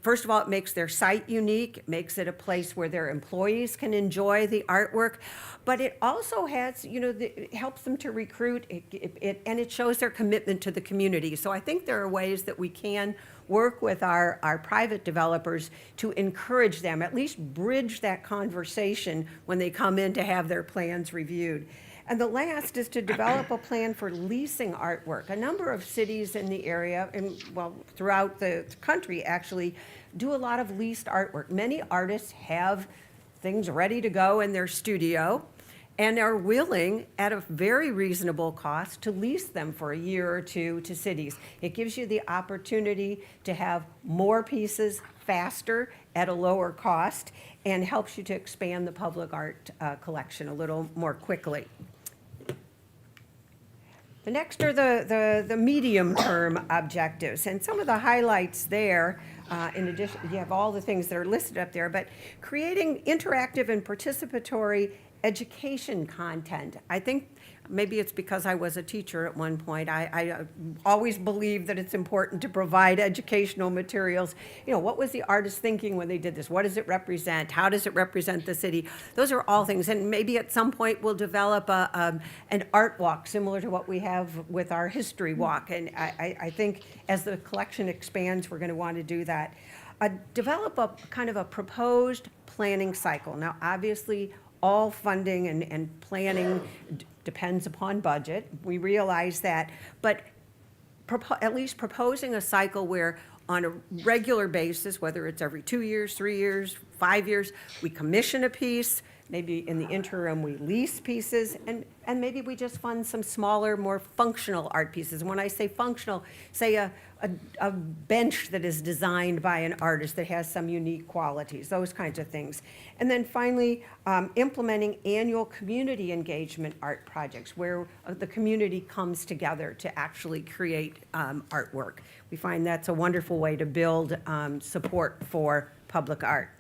First of all, it makes their site unique, it makes it a place where their employees can enjoy the artwork, but it also has, it helps them to recruit, and it shows their commitment to the community. So I think there are ways that we can work with our private developers to encourage them, at least bridge that conversation when they come in to have their plans reviewed. And the last is to develop a plan for leasing artwork. A number of cities in the area, and throughout the country actually, do a lot of leased artwork. Many artists have things ready to go in their studio and are willing, at a very reasonable cost, to lease them for a year or two to cities. It gives you the opportunity to have more pieces faster at a lower cost and helps you to expand the public art collection a little more quickly. The next are the medium-term objectives, and some of the highlights there, in addition, you have all the things that are listed up there, but creating interactive and participatory education content. I think maybe it's because I was a teacher at one point. I always believe that it's important to provide educational materials. You know, what was the artist thinking when they did this? What does it represent? How does it represent the city? Those are all things. And maybe at some point we'll develop an art walk similar to what we have with our history walk. And I think as the collection expands, we're going to want to do that. Develop a kind of a proposed planning cycle. Now, obviously, all funding and planning depends upon budget. We realize that, but at least proposing a cycle where on a regular basis, whether it's every 2 years, 3 years, 5 years, we commission a piece, maybe in the interim we lease pieces, and maybe we just fund some smaller, more functional art pieces. And when I say functional, say a bench that is designed by an artist that has some unique qualities, those kinds of things. And then finally, implementing annual community engagement art projects where the community comes together to actually create artwork. We find that's a wonderful way to build support for public art.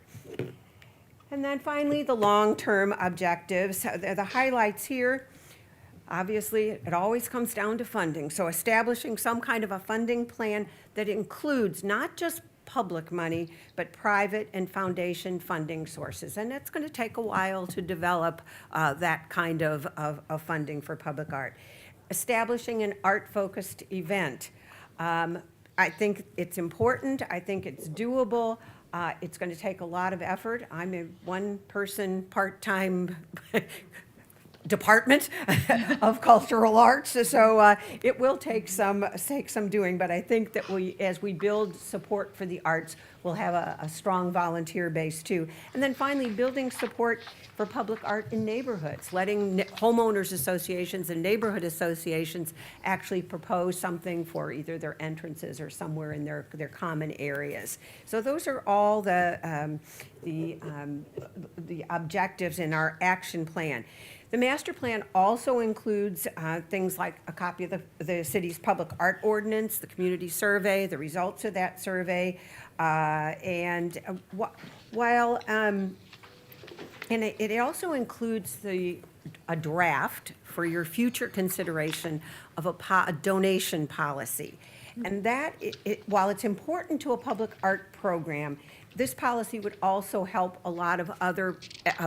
And then finally, the long-term objectives. The highlights here, obviously, it always comes down to funding. So establishing some kind of a funding plan that includes not just public money, but private and foundation funding sources. And it's going to take a while to develop that kind of funding for public art. Establishing an art-focused event. I think it's important. I think it's doable. It's going to take a lot of effort. I'm a one-person, part-time department of cultural arts, so it will take some doing. But I think that as we build support for the arts, we'll have a strong volunteer base too. And then finally, building support for public art in neighborhoods, letting homeowners associations and neighborhood associations actually propose something for either their entrances or somewhere in their common areas. So those are all the objectives in our action plan. The master plan also includes things like a copy of the city's public art ordinance, the community survey, the results of that survey, and it also includes a draft for your future consideration of a donation policy. And that, while it's important to a public art program, this policy would also help a lot of other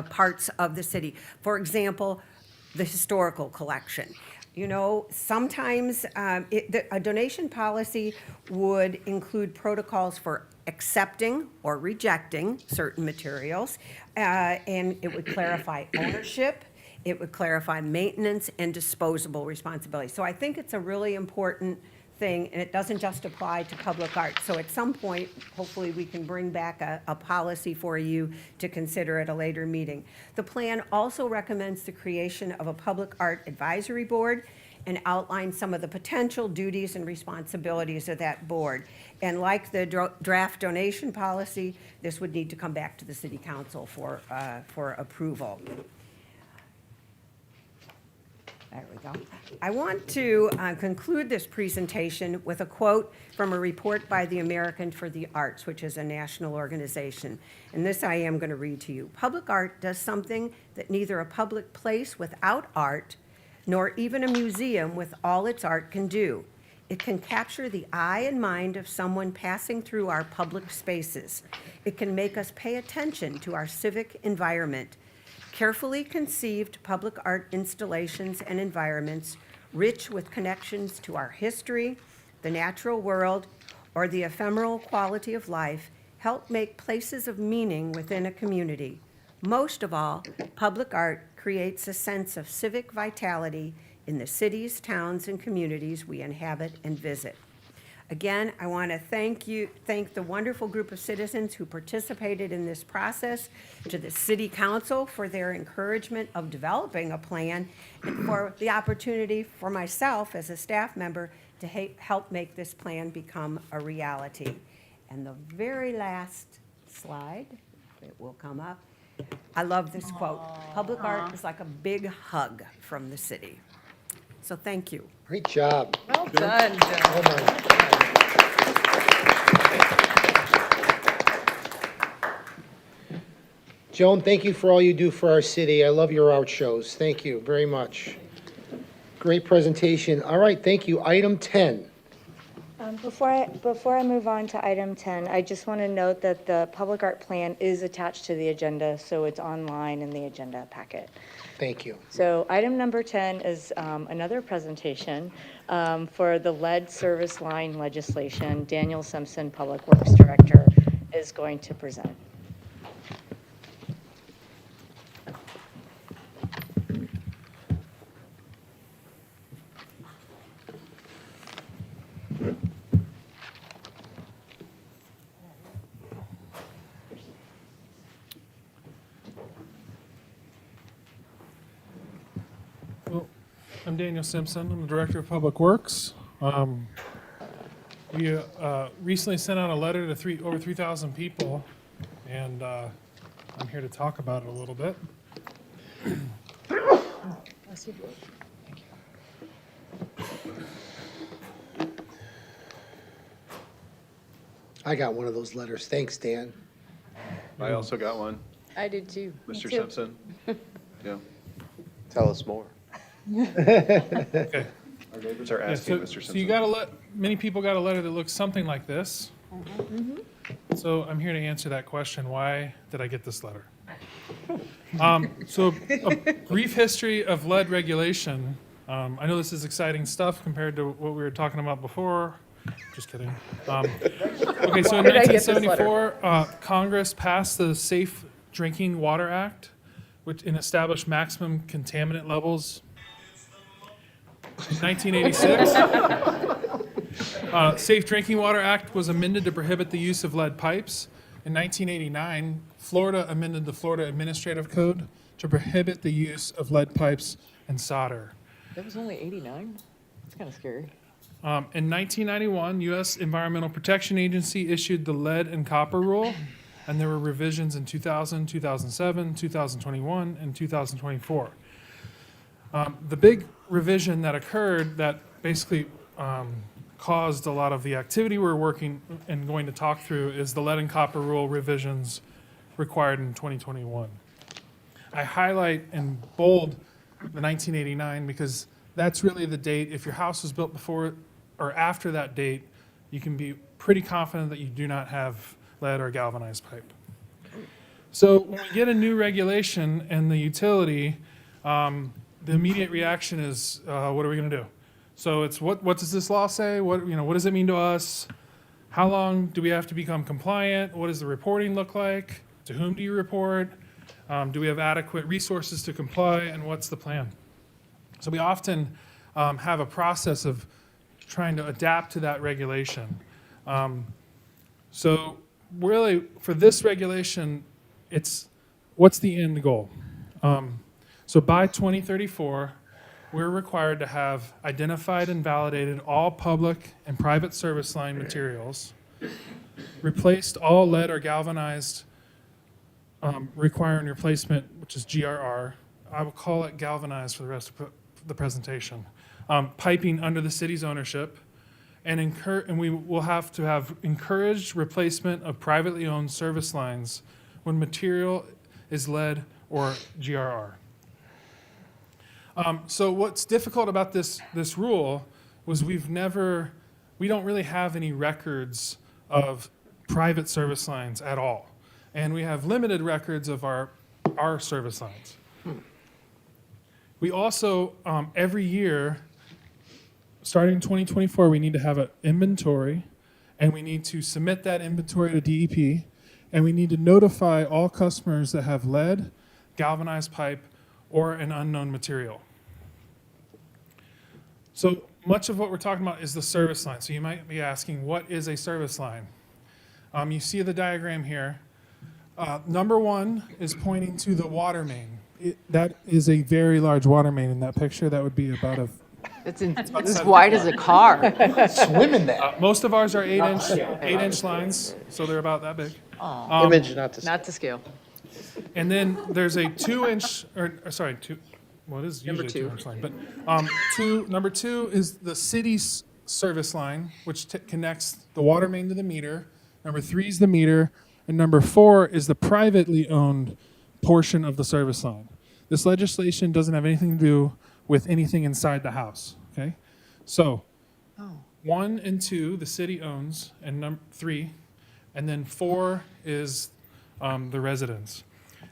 parts of the city. For example, the historical collection. You know, sometimes a donation policy would include protocols for accepting or rejecting certain materials, and it would clarify ownership, it would clarify maintenance and disposable responsibility. So I think it's a really important thing, and it doesn't just apply to public art. So at some point, hopefully we can bring back a policy for you to consider at a later meeting. The plan also recommends the creation of a public art advisory board and outlines some of the potential duties and responsibilities of that board. And like the draft donation policy, this would need to come back to the city council for approval. There we go. I want to conclude this presentation with a quote from a report by the American for the Arts, which is a national organization. And this I am going to read to you. Public art does something that neither a public place without art, nor even a museum with all its art can do. It can capture the eye and mind of someone passing through our public spaces. It can make us pay attention to our civic environment. Carefully conceived public art installations and environments, rich with connections to our history, the natural world, or the ephemeral quality of life, help make places of meaning within a community. Most of all, public art creates a sense of civic vitality in the cities, towns, and communities we inhabit and visit. Again, I want to thank the wonderful group of citizens who participated in this process, to the City Council for their encouragement of developing a plan, and for the opportunity for myself as a staff member to help make this plan become a reality. And the very last slide, it will come up. I love this quote. Public art is like a big hug from the city. So thank you. Great job. Well done, Joe. Well done. Joan, thank you for all you do for our city. I love your art shows. Thank you very much. Great presentation. All right, thank you. Item 10. Before I move on to item 10, I just want to note that the public art plan is attached to the agenda, so it's online in the agenda packet. Thank you. So item number 10 is another presentation for the lead service line legislation. Daniel Simpson, Public Works Director, is going to present. Well, I'm Daniel Simpson. I'm the Director of Public Works. We recently sent out a letter to over 3,000 people, and I'm here to talk about it a little bit. I got one of those letters. Thanks, Dan. I also got one, I did too. Mr. Simpson. Yeah. Tell us more. Okay. Our neighbors are Yeah, asking, so, Mr. Simpson. so you got many people got a letter that looks something like this. So I'm here to answer that question. Why did I get this letter? So a brief history of lead regulation. I know this is exciting stuff compared to what we were talking about before. Just kidding. Okay, so in Why did I get this letter? 1974, Congress passed the Safe Drinking Water Act, which established maximum contaminant levels. In 1986, Safe Drinking Water Act was amended to prohibit the use of lead pipes. In 1989, Florida amended the Florida Administrative Code to prohibit the use of lead pipes and solder. That was only 89? That's kind of scary. In 1991, U.S. Environmental Protection Agency issued the lead and copper rule, and there were revisions in 2000, 2007, 2021, and 2024. The big revision that occurred that basically caused a lot of the activity we're working and going to talk through is the lead and copper rule revisions required in 2021. I highlight in bold the 1989 because that's really the date. If your house was built before or after that date, you can be pretty confident that you do not have lead or galvanized pipe. So when we get a new regulation and the utility, the immediate reaction is, what are we going to do? So it's what does this law say? What does it mean to us? How long do we have to become compliant? What does the reporting look like? To whom do you report? Do we have adequate resources to comply? And what's the plan? So we often have a process of trying to adapt to that regulation. So really, for this regulation, it's what's the end goal? So by 2034, we're required to have identified and validated all public and private service line materials, replaced all lead or galvanized requiring replacement, which is GRR. I will call it galvanized for the rest of the presentation. Piping under the city's ownership, and we will have to have encouraged replacement of privately owned service lines when material is lead or GRR. So what's difficult about this rule was we don't really have any records of private service lines at all. And we have limited records of our service lines. We also, every year, starting in 2024, we need to have an inventory, and we need to submit that inventory to DEP, and we need to notify all customers that have lead, galvanized pipe, or an unknown material. So much of what we're talking about is the service line. So you might be asking, what is a service line? You see the diagram here. Number one is pointing to the water main. That is a very large water main in that picture. That would be about It's as wide as a car. Swim in that. most of ours are 8-inch lines, so they're about that big. Image not to Not to scale. And then there's a 2-inch, well, it is Number usually a two. 2-inch line, but number two is the city's service line, which connects the water main to the meter. Number 3 is the meter, and number 4 is the privately owned portion of the service line. This legislation doesn't have anything to do with anything inside the house, okay? So, 1 and 2, the city owns, and 3, and then 4 is the residents.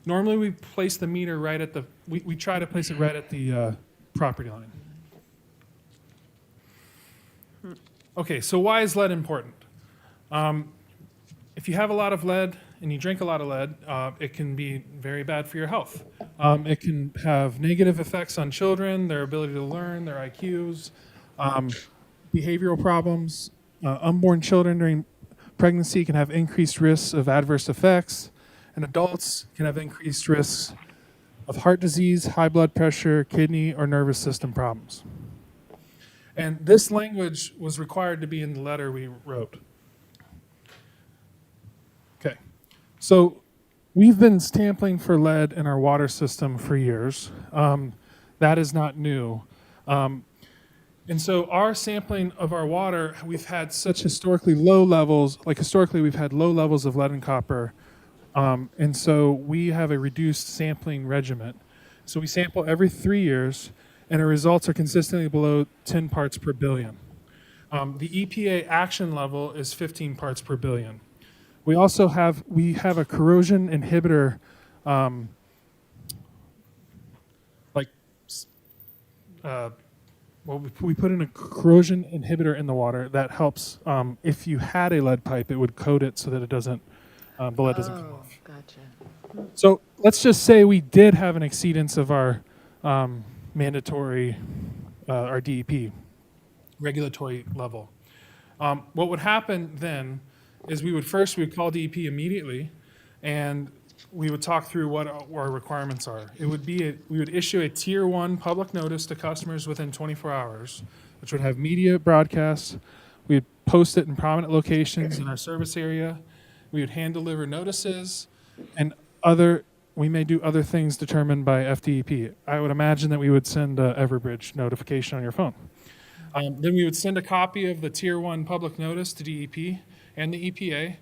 Normally, we place the meter right at the, we try to place it right at the property line. Okay, so why is lead important? If you have a lot of lead and you drink a lot of lead, it can be very bad for your health. It can have negative effects on children, their ability to learn, their IQs, behavioral problems. Unborn children during pregnancy can have increased risks of adverse effects, and adults can have increased risks of heart disease, high blood pressure, kidney, or nervous system problems. And this language was required to be in the letter we wrote. Okay, so we've been sampling for lead in our water system for years. That is not new. And so our sampling of our water, we've had such historically low levels, like historically we've had low levels of lead and copper. And so we have a reduced sampling regimen. So we sample every 3 years, and our results are consistently below 10 parts per billion. The EPA action level is 15 parts per billion. We also have a corrosion inhibitor, we put in a corrosion inhibitor in the water that helps. If you had a lead pipe, it would coat it so that it doesn't, the lead doesn't come off. Gotcha. So let's just say we did have an exceedance of our mandatory, our DEP regulatory level. What would happen then is we would call DEP immediately, and we would talk through what our requirements are. It would be we would issue a tier 1 public notice to customers within 24 hours, which would have media broadcasts. We would post it in prominent locations in our service area. We would hand deliver notices, and we may do other things determined by FDEP. I would imagine that we would send a Everbridge notification on your phone. Then we would send a copy of the tier 1 public notice to DEP and the EPA,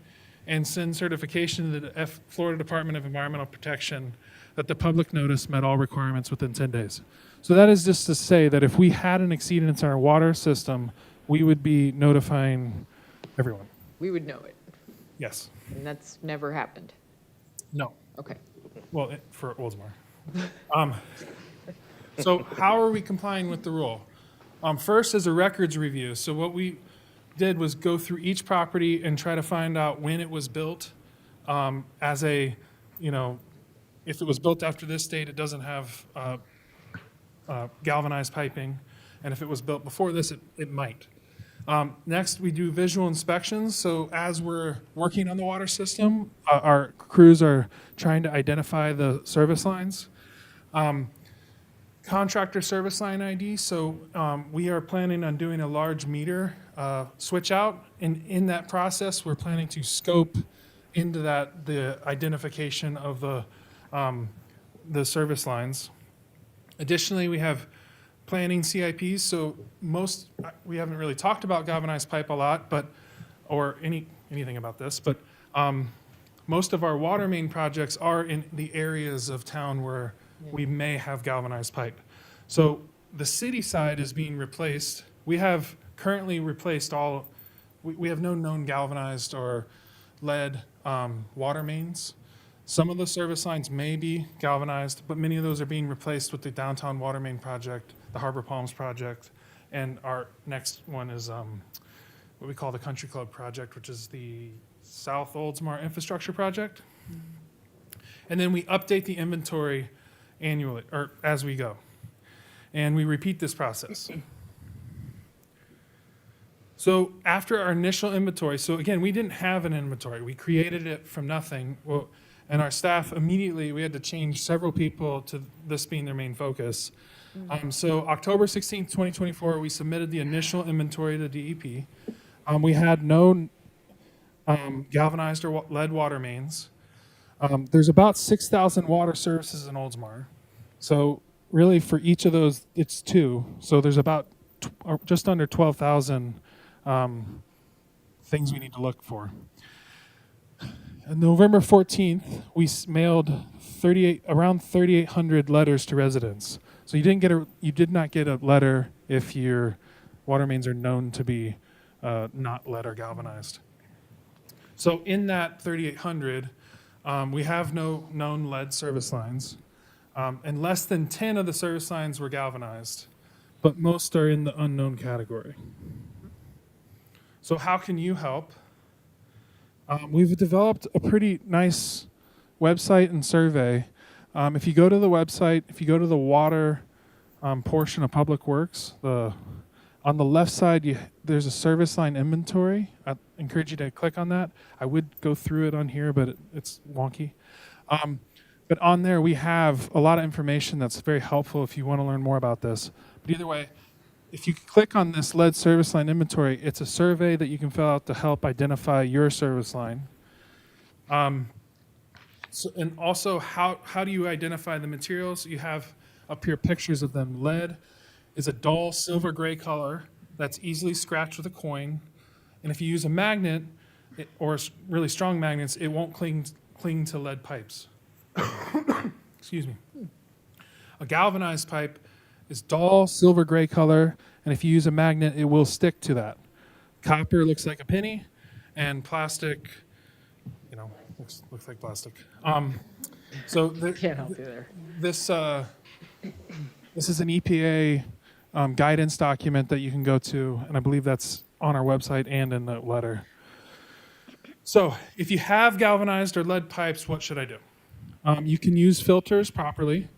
and send certification to the Florida Department of Environmental Protection that the public notice met all requirements within 10 days. So that is just to say that if we had an exceedance in our water system, we would be notifying everyone. We would know it, Yes. and that's never happened. No. Okay. Well, for Oldsmar. So how are we complying with the rule? First is a records review. So what we did was go through each property and try to find out when it was built. If it was built after this date, it doesn't have galvanized piping. And if it was built before this, it might. Next, we do visual inspections. So as we're working on the water system, our crews are trying to identify the service lines. Contractor service line ID. So we are planning on doing a large meter switch out. And in that process, we're planning to scope into the identification of the service lines. Additionally, we have planning CIPs. So we haven't really talked about galvanized pipe a lot, or anything about this, but most of our water main projects are in the areas of town where we may have galvanized pipe. So the city side is being replaced. We have currently replaced we have no known galvanized or lead water mains. Some of the service lines may be galvanized, but many of those are being replaced with the downtown water main project, the Harbor Palms project, and our next one is what we call the Country Club project, which is the South Oldsmar infrastructure project. And then we update the inventory annually, or as we go. And we repeat this process. So after our initial inventory, so again, we didn't have an inventory. We created it from nothing. And our staff immediately, we had to change several people to this being their main focus. So October 16th, 2024, we submitted the initial inventory to DEP. We had no galvanized or lead water mains. There's about 6,000 water services in Oldsmar. So really for each of those, it's 2. So there's about just under 12,000 things we need to look for. On November 14th, we mailed around 3,800 letters to residents. So you did not get a letter if your water mains are known to be not lead or galvanized. So in that 3,800, we have no known lead service lines, and less than 10 of the service lines were galvanized, but most are in the unknown category. So how can you help? We've developed a pretty nice website and survey. If you go to the website, if you go to the water portion of Public Works, on the left side, there's a service line inventory. I encourage you to click on that. I would go through it on here, but it's wonky. But on there, we have a lot of information that's very helpful if you want to learn more about this. But either way, if you click on this lead service line inventory, it's a survey that you can fill out to help identify your service line. And also, how do you identify the materials? You have up here pictures of them. Lead is a dull silver gray color that's easily scratched with a coin. And if you use a magnet, or really strong magnets, it won't cling to lead pipes. Excuse me. A galvanized pipe is dull silver gray color, and if you use a magnet, it will stick to that. Copper looks like a penny, and plastic, looks like plastic. So Can't help you there. This is an EPA guidance document that you can go to, and I believe that's on our website and in the letter. So if you have galvanized or lead pipes, what should I do? You can use filters properly.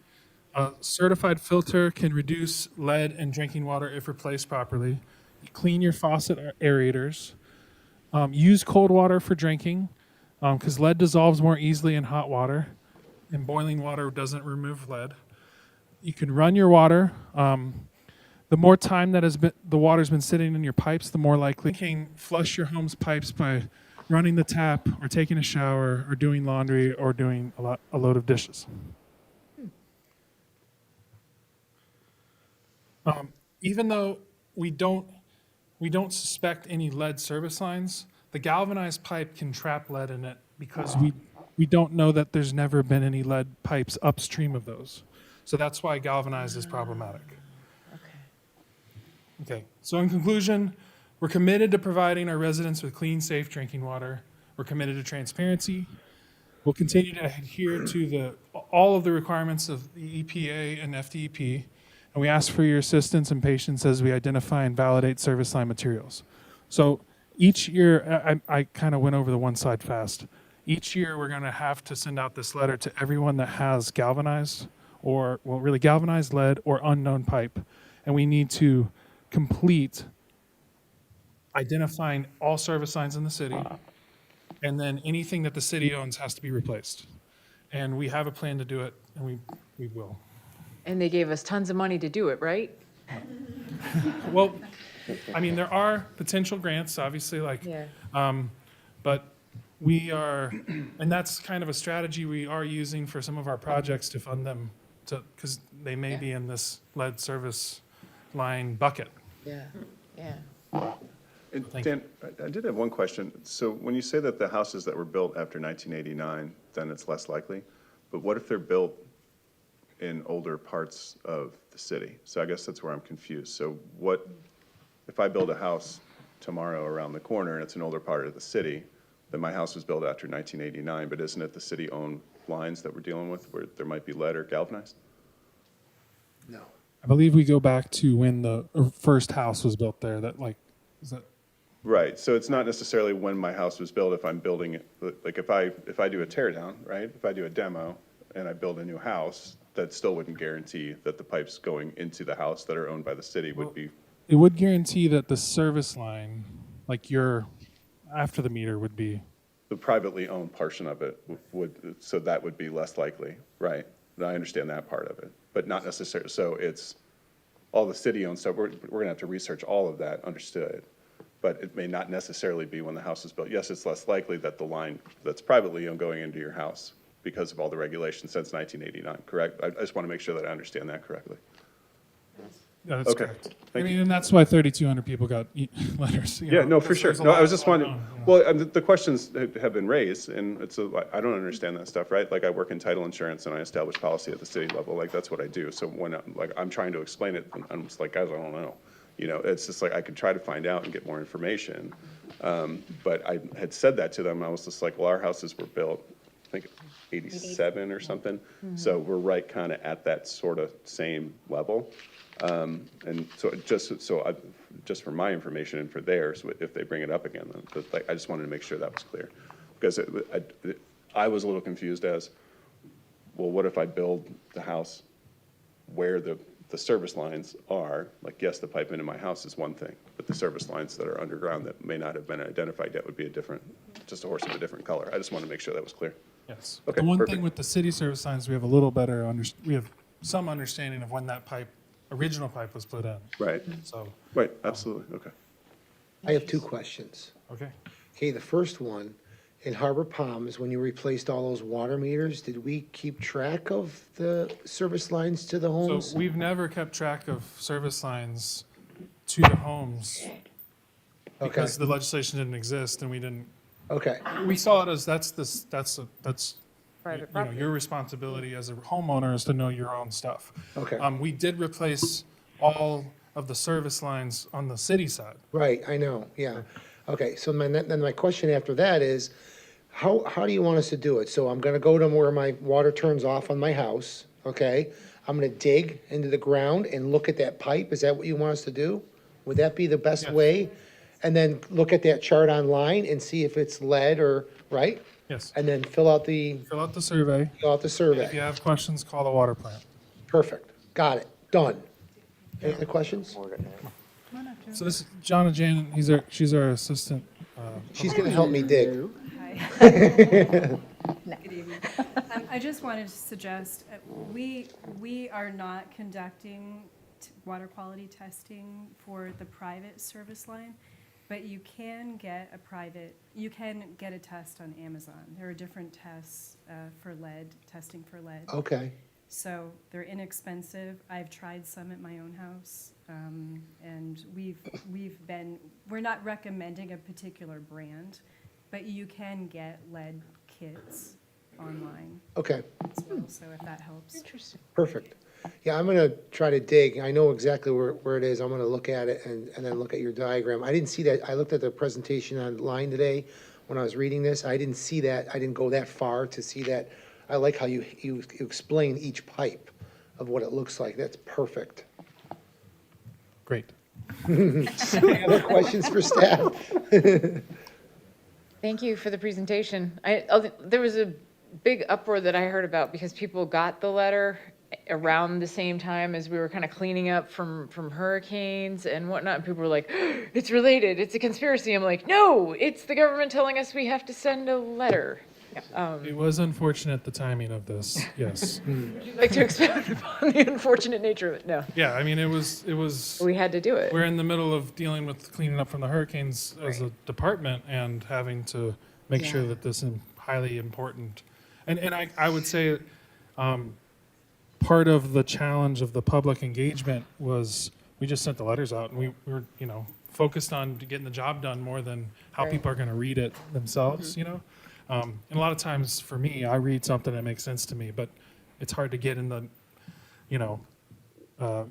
A certified filter can reduce lead in drinking water if replaced properly. You clean your faucet aerators. Use cold water for drinking because lead dissolves more easily in hot water, and boiling water doesn't remove lead. You can run your water. The more time that the water's been sitting in your pipes, the more likely you can flush your home's pipes by running the tap or taking a shower or doing laundry or doing a load of dishes. Even though we don't suspect any lead service lines, the galvanized pipe can trap lead in it because we don't know that there's never been any lead pipes upstream of those. So that's why galvanized is problematic. Okay, so in conclusion, we're committed to providing our residents with clean, safe drinking water. We're committed to transparency. We'll continue to adhere to all of the requirements of the EPA and FDEP, and we ask for your assistance and patience as we identify and validate service line materials. So each year, I kind of went over the one slide fast. Each year, we're going to have to send out this letter to everyone that has galvanized really galvanized lead or unknown pipe, and we need to complete identifying all service lines in the city, and then anything that the city owns has to be replaced. And we have a plan to do it, and we will. And they gave us tons of money to do it, right? Well, I mean, there are potential grants, obviously, but we are, and that's kind of a strategy we are using for some of our projects to fund them, because they may be in this lead service line bucket. Yeah. And Thank Dan, I did have one question. So when you say that the houses that were built after 1989, then it's less likely, but what if they're built in older parts of the city? So I guess that's where I'm confused. So what, if I build a house tomorrow around the corner and it's an older part of the city, then my house was built after 1989, but isn't it the city-owned lines that we're dealing with where there might be lead or galvanized? No. I believe we go back to when the first house was built there. Is that? Right, so it's not necessarily when my house was built if I'm building it, like if I do a tear down, right? If I do a demo and I build a new house, that still wouldn't guarantee that the pipes going into the house that are owned by the city would be. It would guarantee that the service line, like your after the meter, would be. The privately owned portion of it so that would be less likely, right? I understand that part of it, but not necessarily, so it's all the city-owned stuff, we're gonna have to research all of that, understood. But it may not necessarily be when the house is built. Yes, it's less likely that the line that's privately owned going into your house because of all the regulations since 1989, correct? I just want to make sure that I understand that correctly. Yeah, that's Okay, correct. I thank mean, you. and that's why 3,200 people got letters. you Yeah, know, no, for because sure. there's a No, I lot was just going wondering, on, you know. well, the questions have been raised, and it's I don't understand that stuff, right? Like, I work in title insurance, and I establish policy at the city level, like, that's what I do. So when, I'm trying to explain it, I'm just like, guys, I don't know. You know, it's just like, I could try to find out and get more information. But I had said that to them, and I was just like, well, our houses were built, I think, 87 or something. So we're right kind of at that sort of same level. And so just for my information and for theirs, if they bring it up again, then, but like, I just wanted to make sure that was clear. Because I was a little confused as, well, what if I build the house where the service lines are? Like, yes, the pipe into my house is one thing, but the service lines that are underground that may not have been identified yet would be just a horse of a different color. I just wanted to make sure that was clear. Yes. Okay, The one perfect. thing with the city service lines, we have a little better, we have some understanding of when that original pipe was put in. Right, So, right, absolutely, okay. I have two questions. okay. Okay, the first one, in Harbor Palms, when you replaced all those water meters, did we keep track of the service lines to the homes? So we've never kept track of service lines to the homes because the legislation didn't exist and we didn't, Okay, we saw it as that's Private you know, your responsibility as a homeowner is to know your own stuff. okay. We did replace all of the service lines on the city side. Right, I know, yeah. Okay, so then my question after that is, how do you want us to do it? So I'm gonna go to where my water turns off on my house, okay? I'm gonna dig into the ground and look at that pipe, is that what you want us to do? Would that be the best Yes. way? And then look at that chart online and see if it's lead or, right? Yes. And then fill out the survey. Fill out the If survey. you have questions, call the water plant. Perfect, got it, done. Any other questions? So this is John and Jan, she's our assistant. She's gonna help me dig. I just wanted to suggest, we are not conducting water quality testing for the private service line, but you can get a test on Amazon. There are different tests for lead, testing for lead. Okay, So they're inexpensive. I've tried some at my own house, and we're not recommending a particular brand, but you can get lead kits online okay, as well, so if that helps. Interesting. perfect. Yeah, I'm gonna try to dig. I know exactly where it is. I'm gonna look at it and then look at your diagram. I didn't see that. I looked at the presentation online today when I was reading this. I didn't see that. I didn't go that far to see that. I like how you explain each pipe of what it looks like. That's perfect. Great. Any other questions for staff? Thank you for the presentation. There was a big uproar that I heard about because people got the letter around the same time as we were kind of cleaning up from hurricanes and whatnot. And people were like, it's related, it's a conspiracy. I'm like, no, it's the government telling us we have to send a letter. It was unfortunate, the timing of this, yes. Would you like to expound upon the unfortunate nature of it? No. Yeah, I mean, it was, We had to do it. we're in the middle of dealing with cleaning up from the hurricanes as a department and having to make sure that this is highly important. And I would say, part of the challenge of the public engagement was we just sent the letters out and we were, focused on getting the job done more than how Right. people are going to read it themselves, And a lot of times for me, I read something that makes sense to me, but it's hard to get in the,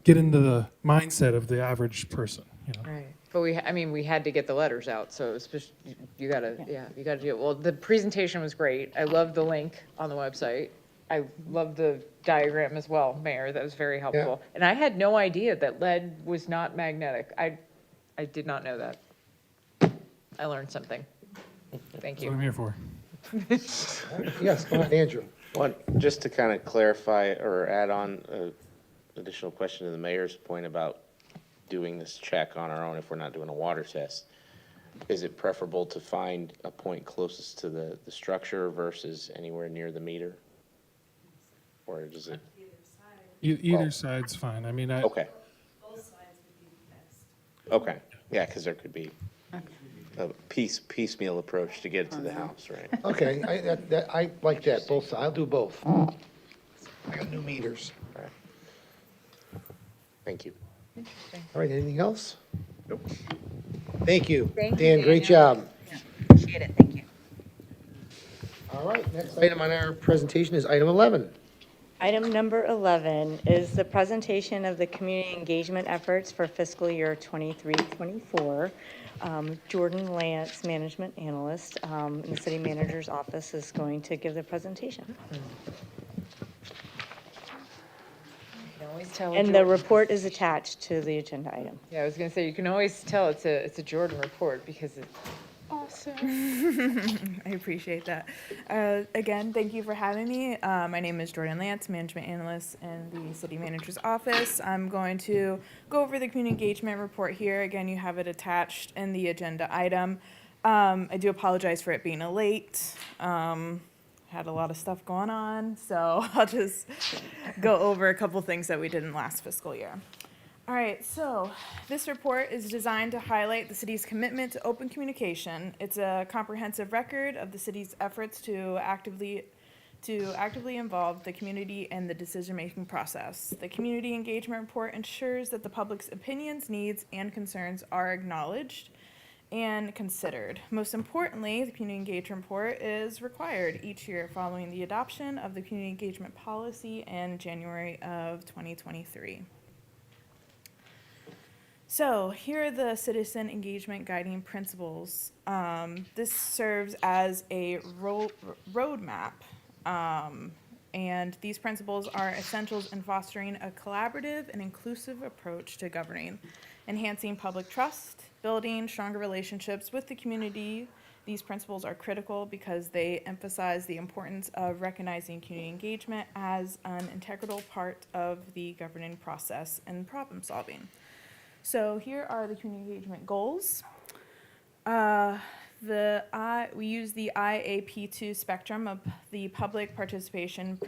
get into the mindset of the average person, Right. But we had to get the letters out, so it's just, you gotta do it. Well, the presentation was great. I love the link on the website. I love the diagram as well, Mayor. That was very helpful. And I had no idea that lead was not magnetic. I did not know that. I learned something. Thank That's what I'm you. here for. Yes, go ahead, Andrew. One, just to kind of clarify or add on an additional question to the mayor's point about doing this check on our own if we're not doing a water test. Is it preferable to find a point closest to the structure versus anywhere near the meter? Or does it? Either side's fine. I mean, Okay. Okay, yeah, because there could be a piecemeal approach to get to the house, right? Okay, I like that, both, I'll do both. I got new meters. Right. Thank you. All right, anything else? Nope. Thank you. Thank you, Dan, great Daniel. job. Appreciate it, thank you. All right, next item on our presentation is item 11. Item number 11 is the presentation of the community engagement efforts for fiscal year 23-24. Jordan Lance, Management Analyst in the City Manager's Office, is going to give the presentation. You can always tell. And the report is attached to the agenda item. Yeah, I was gonna say, you can always tell it's a Jordan report because it's awesome. I appreciate that. Again, thank you for having me. My name is Jordan Lance, Management Analyst in the City Manager's Office. I'm going to go over the community engagement report here. Again, you have it attached in the agenda item. I do apologize for it being late. Had a lot of stuff going on, so I'll just go over a couple things that we did in last fiscal year. All right, so this report is designed to highlight the city's commitment to open communication. It's a comprehensive record of the city's efforts to actively involve the community in the decision-making process. The community engagement report ensures that the public's opinions, needs, and concerns are acknowledged and considered. Most importantly, the community engagement report is required each year following the adoption of the community engagement policy in January of 2023. So here are the citizen engagement guiding principles. This serves as a roadmap, and these principles are essentials in fostering a collaborative and inclusive approach to governing, enhancing public trust, building stronger relationships with the community. These principles are critical because they emphasize the importance of recognizing community engagement as an integral part of the governing process and problem solving. So here are the community engagement goals. We use the IAP2 spectrum of the public participation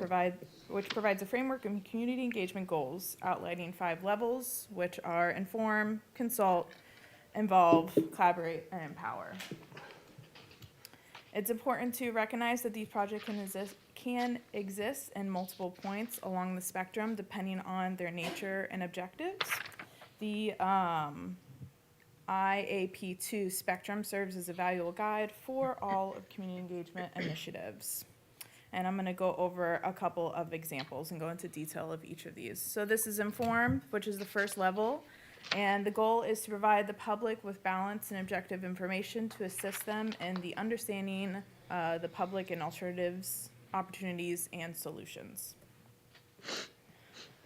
which provides a framework of community engagement goals outlining 5 levels, which are inform, consult, involve, collaborate, and empower. It's important to recognize that these projects can exist in multiple points along the spectrum depending on their nature and objectives. The IAP2 spectrum serves as a valuable guide for all of community engagement initiatives. And I'm going to go over a couple of examples and go into detail of each of these. So this is inform, which is the first level. And the goal is to provide the public with balanced and objective information to assist them in the understanding the public and alternatives, opportunities, and solutions.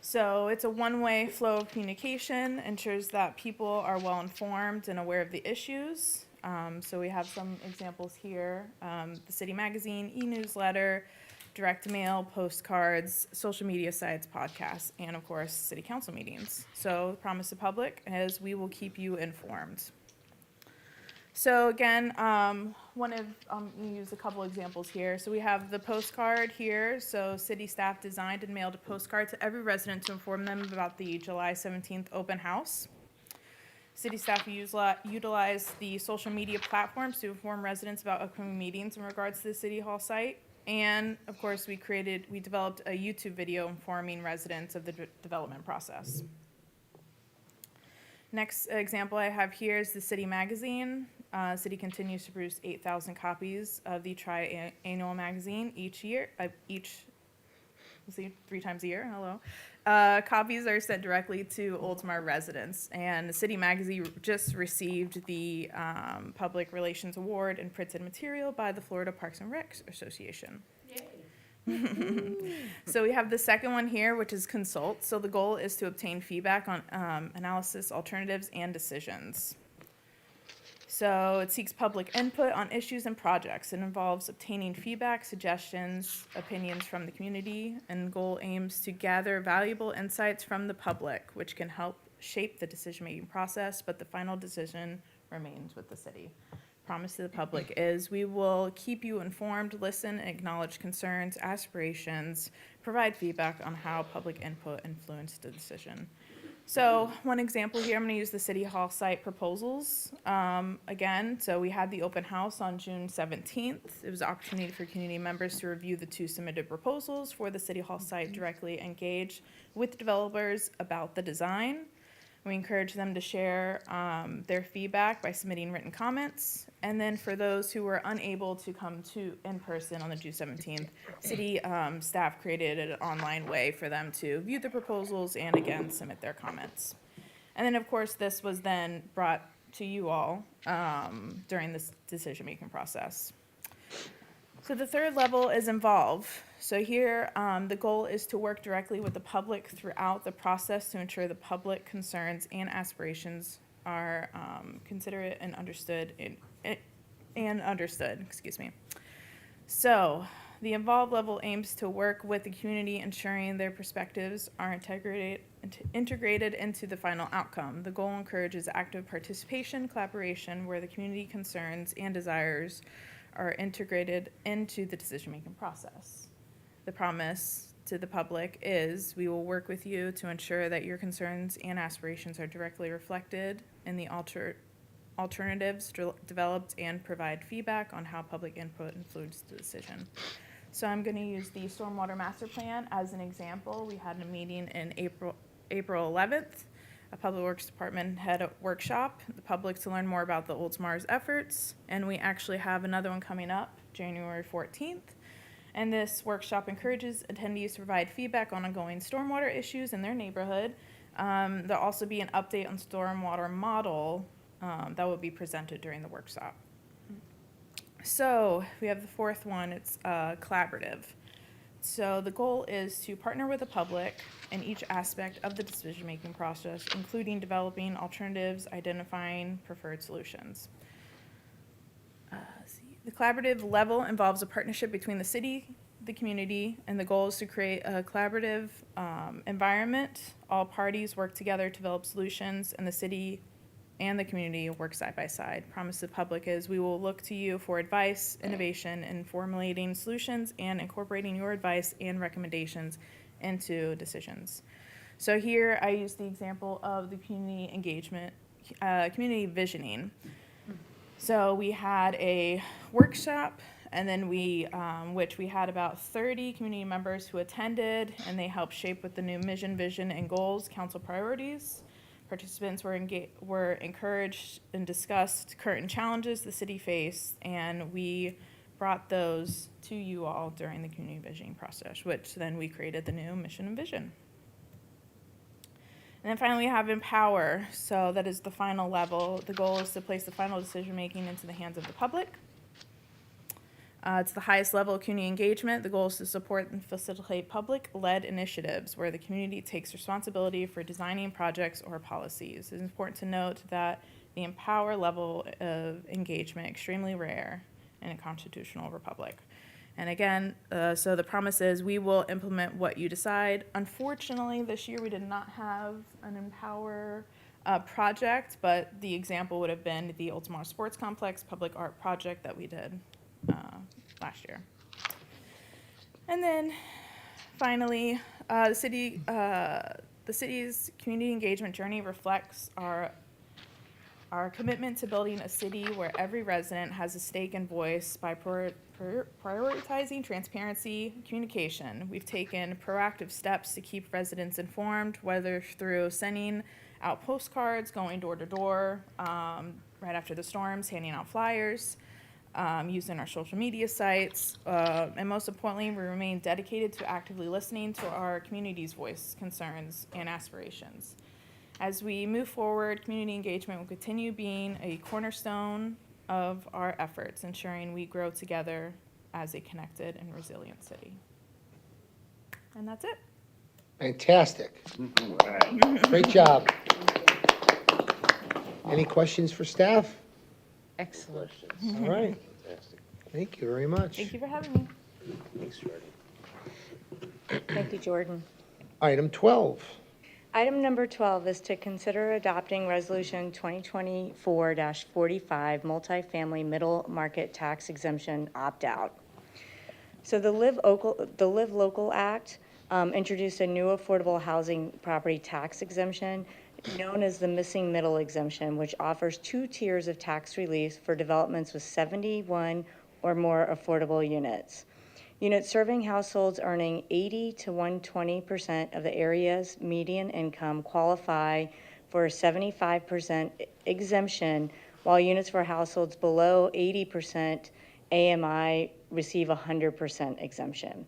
So it's a one-way flow of communication, ensures that people are well-informed and aware of the issues. So we have some examples here. The city magazine, e-newsletter, direct mail, postcards, social media sites, podcasts, and of course, city council meetings. So the promise to public is we will keep you informed. So again, use a couple examples here. So we have the postcard here. So city staff designed and mailed a postcard to every resident to inform them about the July 17th open house. City staff utilized the social media platforms to inform residents about upcoming meetings in regards to the city hall site. And of course, we developed a YouTube video informing residents of the development process. Next example I have here is the city magazine. City continues to produce 8,000 copies of the tri-annual magazine each year, 3 times a year, hello. Copies are sent directly to Oldsmar residents, and the city magazine just received the Public Relations Award in printed material by the Florida Parks and Rec Association. So we have the second one here, which is consult. So the goal is to obtain feedback on analysis, alternatives, and decisions. So it seeks public input on issues and projects. It involves obtaining feedback, suggestions, opinions from the community, and goal aims to gather valuable insights from the public, which can help shape the decision-making process, but the final decision remains with the city. Promise to the public is we will keep you informed, listen, and acknowledge concerns, aspirations, provide feedback on how public input influenced the decision. So one example here, I'm going to use the City Hall site proposals. Again, so we had the open house on June 17th. It was an opportunity for community members to review the 2 submitted proposals for the City Hall site, directly engage with developers about the design. We encourage them to share their feedback by submitting written comments. And then for those who were unable to come to in person on the June 17th, city staff created an online way for them to view the proposals and again submit their comments. And then, of course, this was then brought to you all during this decision-making process. So the third level is involve. So here, the goal is to work directly with the public throughout the process to ensure the public concerns and aspirations are considered and understood. Excuse me. So the involve level aims to work with the community, ensuring their perspectives are integrated into the final outcome. The goal encourages active participation, collaboration, where the community concerns and desires are integrated into the decision-making process. The promise to the public is we will work with you to ensure that your concerns and aspirations are directly reflected in the alternatives developed and provide feedback on how public input influenced the decision. So I'm going to use the Stormwater Master Plan as an example. We had a meeting in April 11th. A Public Works Department had a workshop, the public to learn more about the Oldsmar's efforts, and we actually have another one coming up January 14th. And this workshop encourages attendees to provide feedback on ongoing stormwater issues in their neighborhood. There'll also be an update on stormwater model that will be presented during the workshop. So we have the fourth one, it's collaborative. So the goal is to partner with the public in each aspect of the decision-making process, including developing alternatives, identifying preferred solutions. The collaborative level involves a partnership between the city, the community, and the goal is to create a collaborative environment. All parties work together to develop solutions, and the city and the community work side by side. Promise to the public is we will look to you for advice, innovation, in formulating solutions and incorporating your advice and recommendations into decisions. So here I use the example of the community engagement, community visioning. So we had a workshop, and then which we had about 30 community members who attended, and they helped shape with the new mission, vision, and goals, council priorities. Participants were encouraged and discussed current challenges the city faced, and we brought those to you all during the community visioning process, which then we created the new mission and vision. And then finally, we have empower. So that is the final level. The goal is to place the final decision-making into the hands of the public. It's the highest level of community engagement. The goal is to support and facilitate public-led initiatives where the community takes responsibility for designing projects or policies. It's important to note that the empower level of engagement is extremely rare in a constitutional republic. And again, so the promise is we will implement what you decide. Unfortunately, this year we did not have an empower project, but the example would have been the Oldsmar Sports Complex public art project that we did last year. And then finally, the city's community engagement journey reflects our commitment to building a city where every resident has a stake and voice by prioritizing transparency, communication. We've taken proactive steps to keep residents informed, whether through sending out postcards, going door to door, right after the storms, handing out flyers, using our social media sites, and most importantly, we remain dedicated to actively listening to our community's voice, concerns, and aspirations. As we move forward, community engagement will continue being a cornerstone of our efforts, ensuring we grow together as a connected and resilient city. And that's it. Fantastic. Great job. Any questions for staff? Excellent. All right. Fantastic. Thank you very much. Thank you for having me. Thanks, Jordan. Thank you, Jordan. Item 12. Item number 12 is to consider adopting Resolution 2024-45, multifamily middle market tax exemption opt-out. So the Live Local Act introduced a new affordable housing property tax exemption known as the missing middle exemption, which offers 2 tiers of tax relief for developments with 71 or more affordable units. Units serving households earning 80 to 120% of the area's median income qualify for a 75% exemption, while units for households below 80% AMI receive 100% exemption.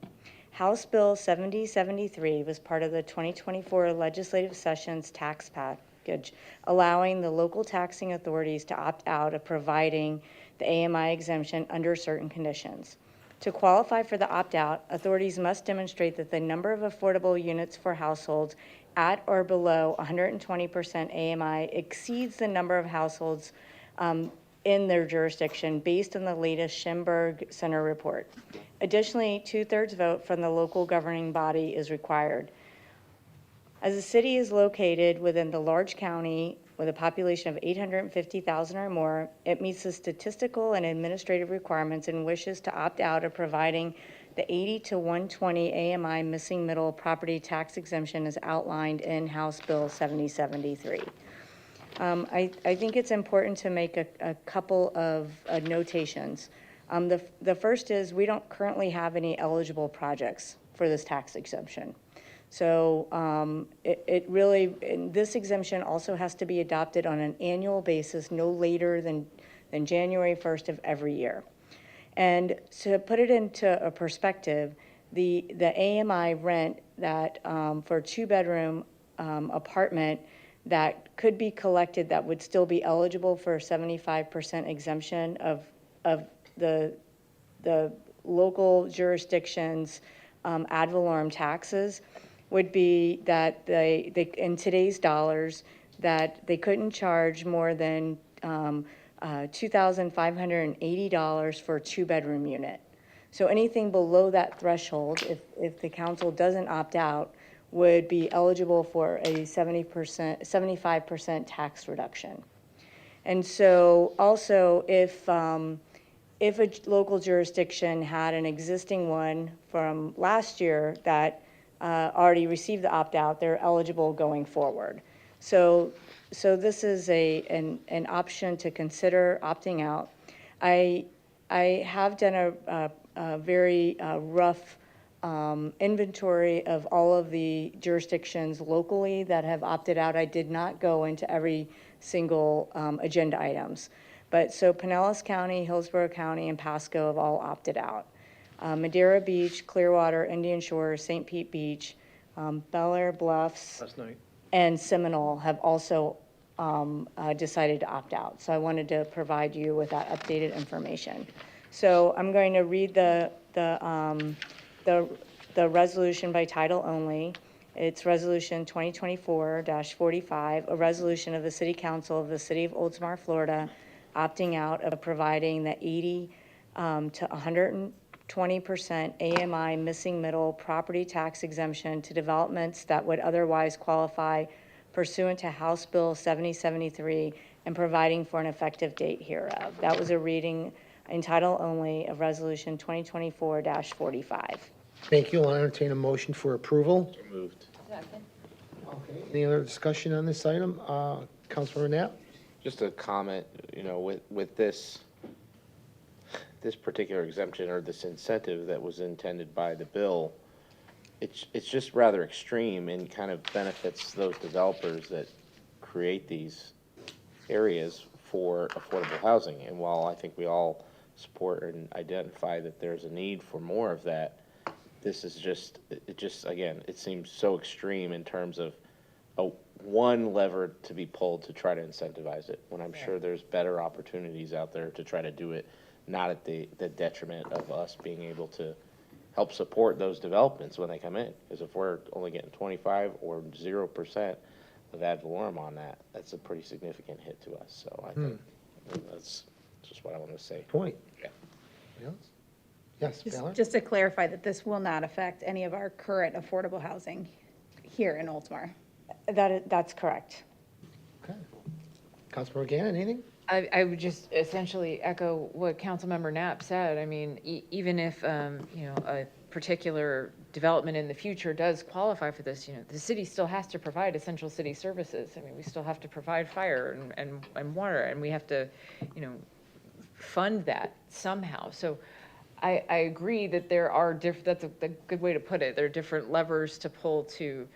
House Bill 7073 was part of the 2024 legislative session's tax package, allowing the local taxing authorities to opt out of providing the AMI exemption under certain conditions. To qualify for the opt-out, authorities must demonstrate that the number of affordable units for households at or below 120% AMI exceeds the number of households in their jurisdiction based on the latest Schimberg Center report. Additionally, 2/3 vote from the local governing body is required. As the city is located within the large county with a population of 850,000 or more, it meets the statistical and administrative requirements and wishes to opt out of providing the 80 to 120 AMI missing middle property tax exemption as outlined in House Bill 7073. I think it's important to make a couple of notations. The first is we don't currently have any eligible projects for this tax exemption. So it really, this exemption also has to be adopted on an annual basis, no later than January 1st of every year. And to put it into a perspective, the AMI rent that for a 2-bedroom apartment that could be collected that would still be eligible for 75% exemption of the local jurisdictions ad valorem taxes would be that they in today's dollars that they couldn't charge more than $2,580 for a 2-bedroom unit. So anything below that threshold, if the council doesn't opt out, would be eligible for a 75% tax reduction. And so also if a local jurisdiction had an existing one from last year that already received the opt-out, they're eligible going forward. So this is an option to consider opting out. I have done a very rough inventory of all of the jurisdictions locally that have opted out. I did not go into every single agenda items. But so Pinellas County, Hillsborough County, and Pasco have all opted out. Madeira Beach, Clearwater, Indian Shores, St. Pete Beach, Bel Air Bluffs, and Seminole have also decided to opt out. So I wanted to provide you with that updated information. So I'm going to read the resolution by title only. It's Resolution 2024-45, a resolution of the City Council of the City of Oldsmar, Florida, opting out of providing the 80 to 120% AMI missing middle property tax exemption to developments that would otherwise qualify pursuant to House Bill 7073 and providing for an effective date hereof. That was a reading in title only of Resolution 2024-45. Thank you. I'll entertain a motion for approval. Moved. Okay. Any other discussion on this item? Councilmember Knapp? Just a comment, with this particular exemption or this incentive that was intended by the bill, it's just rather extreme and kind of benefits those developers that create these areas for affordable housing. And while I think we all support and identify that there's a need for more of that, this is again, it seems so extreme in terms of one lever to be pulled to try to incentivize it, when I'm sure there's better opportunities out there to try to do it, not at the detriment of us being able to help support those developments when they come in. Because if we're only getting 25 or 0% of ad valorem on that, that's a pretty significant hit to us. So I think that's just what I want to say. Point. Yeah. Yes, Valor? Just to clarify that this will not affect any of our current affordable housing here in Oldsmar. That's correct. Okay. Councilmember Gannon, anything? I would just essentially echo what Councilmember Knapp said. I mean, even if, a particular development in the future does qualify for this, the city still has to provide essential city services. I mean, we still have to provide fire and water, and we have to, fund that somehow. So I agree that there are that's a good way to put it. There are different levers to pull to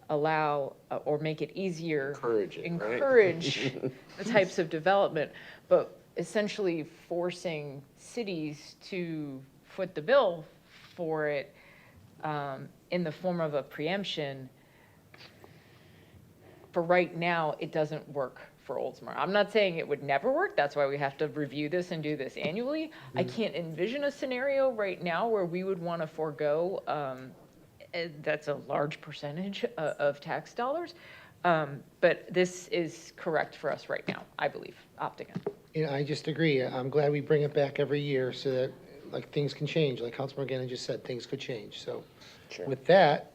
allow or make it easier. Encourage it, right? Encourage the types of development, but essentially forcing cities to foot the bill for it in the form of a preemption. For right now, it doesn't work for Oldsmar. I'm not saying it would never work. That's why we have to review this and do this annually. I can't envision a scenario right now where we would want to forego, that's a large percentage of tax dollars. But this is correct for us right now, I believe, opting in. You know, I just agree. I'm glad we bring it back every year so that, like, things can change. Like Councilman Gannon just said, things could change. So with that,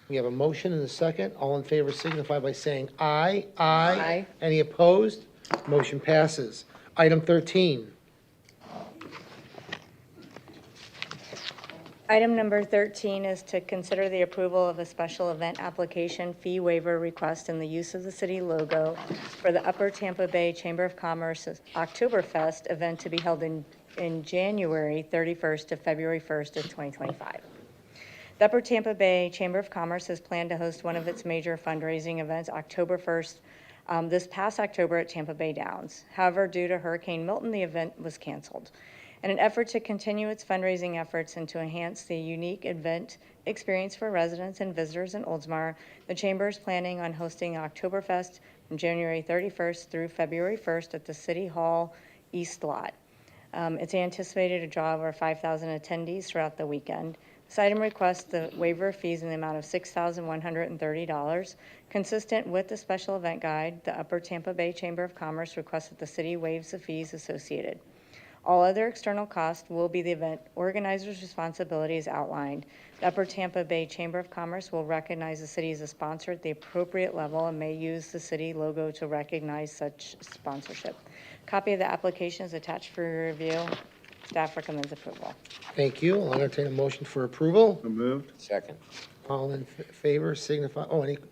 we have a motion and a second. All in favor signify by saying aye. Aye. Any opposed? Motion passes. Item 13. Item number 13 is to consider the approval of a special event application fee waiver request and the use of the city logo for the Upper Tampa Bay Chamber of Commerce's Oktoberfest event to be held in January 31st to February 1st of 2025. The Upper Tampa Bay Chamber of Commerce has planned to host one of its major fundraising events October 1st, this past October at Tampa Bay Downs. However, due to Hurricane Milton, the event was canceled. In an effort to continue its fundraising efforts and to enhance the unique event experience for residents and visitors in Oldsmar, the Chamber is planning on hosting Oktoberfest from January 31st through February 1st at the City Hall East Lot. It's anticipated to draw over 5,000 attendees throughout the weekend. This item requests the waiver of fees in the amount of $6,130. Consistent with the special event guide, the Upper Tampa Bay Chamber of Commerce requests that the city waives the fees associated. All other external costs will be the event organizer's responsibility as outlined. The Upper Tampa Bay Chamber of Commerce will recognize the city as a sponsor at the appropriate level and may use the city logo to recognize such sponsorship. Copy of the application is attached for your review. Staff recommends approval. Thank you. I'll entertain a motion for approval. So moved. Second. All in favor signify,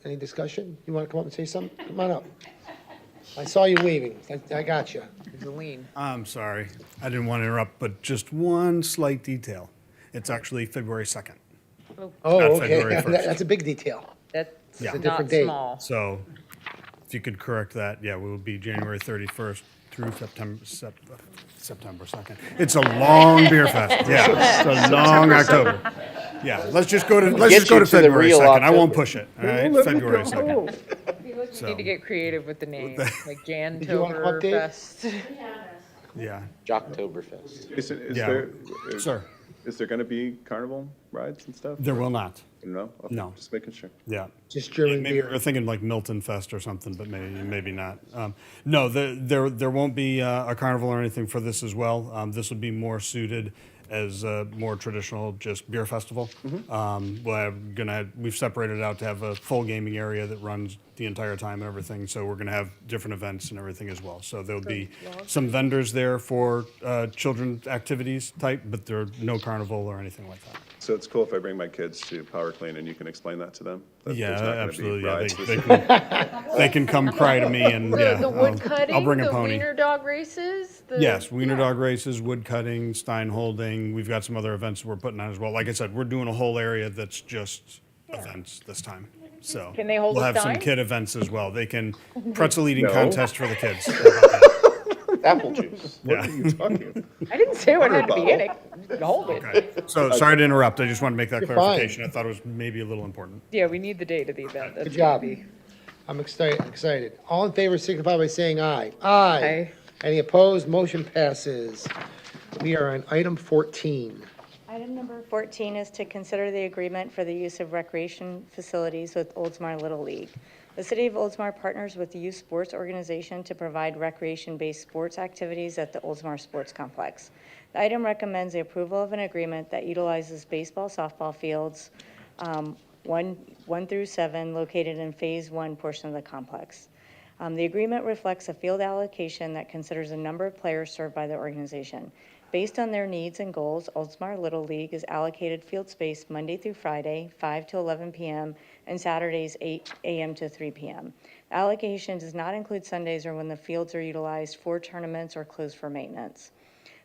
any discussion? You want to come up and say something? Come on up. I saw you waving. I got you. There's a lean. I'm sorry. I didn't want to interrupt, but just one slight detail. It's actually February 2nd. Oh, Not okay. February 1st. That's a big detail. That's Yeah. It's a not different date. small. So if you could correct that, yeah, we will be January 31st through September 2nd. It's a long beer fest. Yeah, it's a long October. Yeah, let's just go to the February real 2nd. I won't October. push it. All right, February 2nd. You need to get creative with the name, like Did you want to come up, Dave? Jantoberfest. Yeah. Jocktoberfest. Is Yeah. there, Sir. is there going to be carnival rides and stuff? There will not. No? Okay, No. Just making sure. Yeah. Just German Maybe beer. we're thinking like Milton Fest or something, but maybe not. No, there won't be a carnival or anything for this as well. This will be more suited as a more traditional just beer festival. We've separated it out to have a full gaming area that runs the entire time and everything. So we're going to have different events and everything as well. So there'll be some vendors there for children's activities type, but there are no carnival or anything like that. So it's cool if I bring my kids to Power Clean and you can explain that to them? That Yeah, there's not gonna be absolutely. Yeah, rides this they can come cry to me and yeah, The wood cutting, I'll bring a the pony. wiener dog races. Yes, wiener dog races, wood cutting, stein holding. We've got some other events we're putting on as well. Like I said, we're doing a whole area that's just events this time. So Can they hold we'll a have some stein? kid events as well. They can pretzel eating No. contest for the kids. Apple juice. What Yeah. are you talking about? I didn't say what had to be in Water it. You can hold it. Okay. So sorry to interrupt. I just wanted to make that You're clarification. I thought it was maybe a little important. Yeah, we need the date of the event. That's Good job. gonna be- I'm excited. All in favor signify by saying aye. Aye. Any opposed? Motion passes. We are on item 14. Item number 14 is to consider the agreement for the use of recreation facilities with Oldsmar Little League. The City of Oldsmar partners with the Youth Sports Organization to provide recreation-based sports activities at the Oldsmar Sports Complex. The item recommends the approval of an agreement that utilizes baseball, softball fields, 1 through 7, located in Phase 1 portion of the complex. The agreement reflects a field allocation that considers a number of players served by the organization. Based on their needs and goals, Oldsmar Little League is allocated field space Monday through Friday, 5 to 11 p.m., and Saturdays, 8 a.m. to 3 p.m. The allocation does not include Sundays or when the fields are utilized for tournaments or closed for maintenance.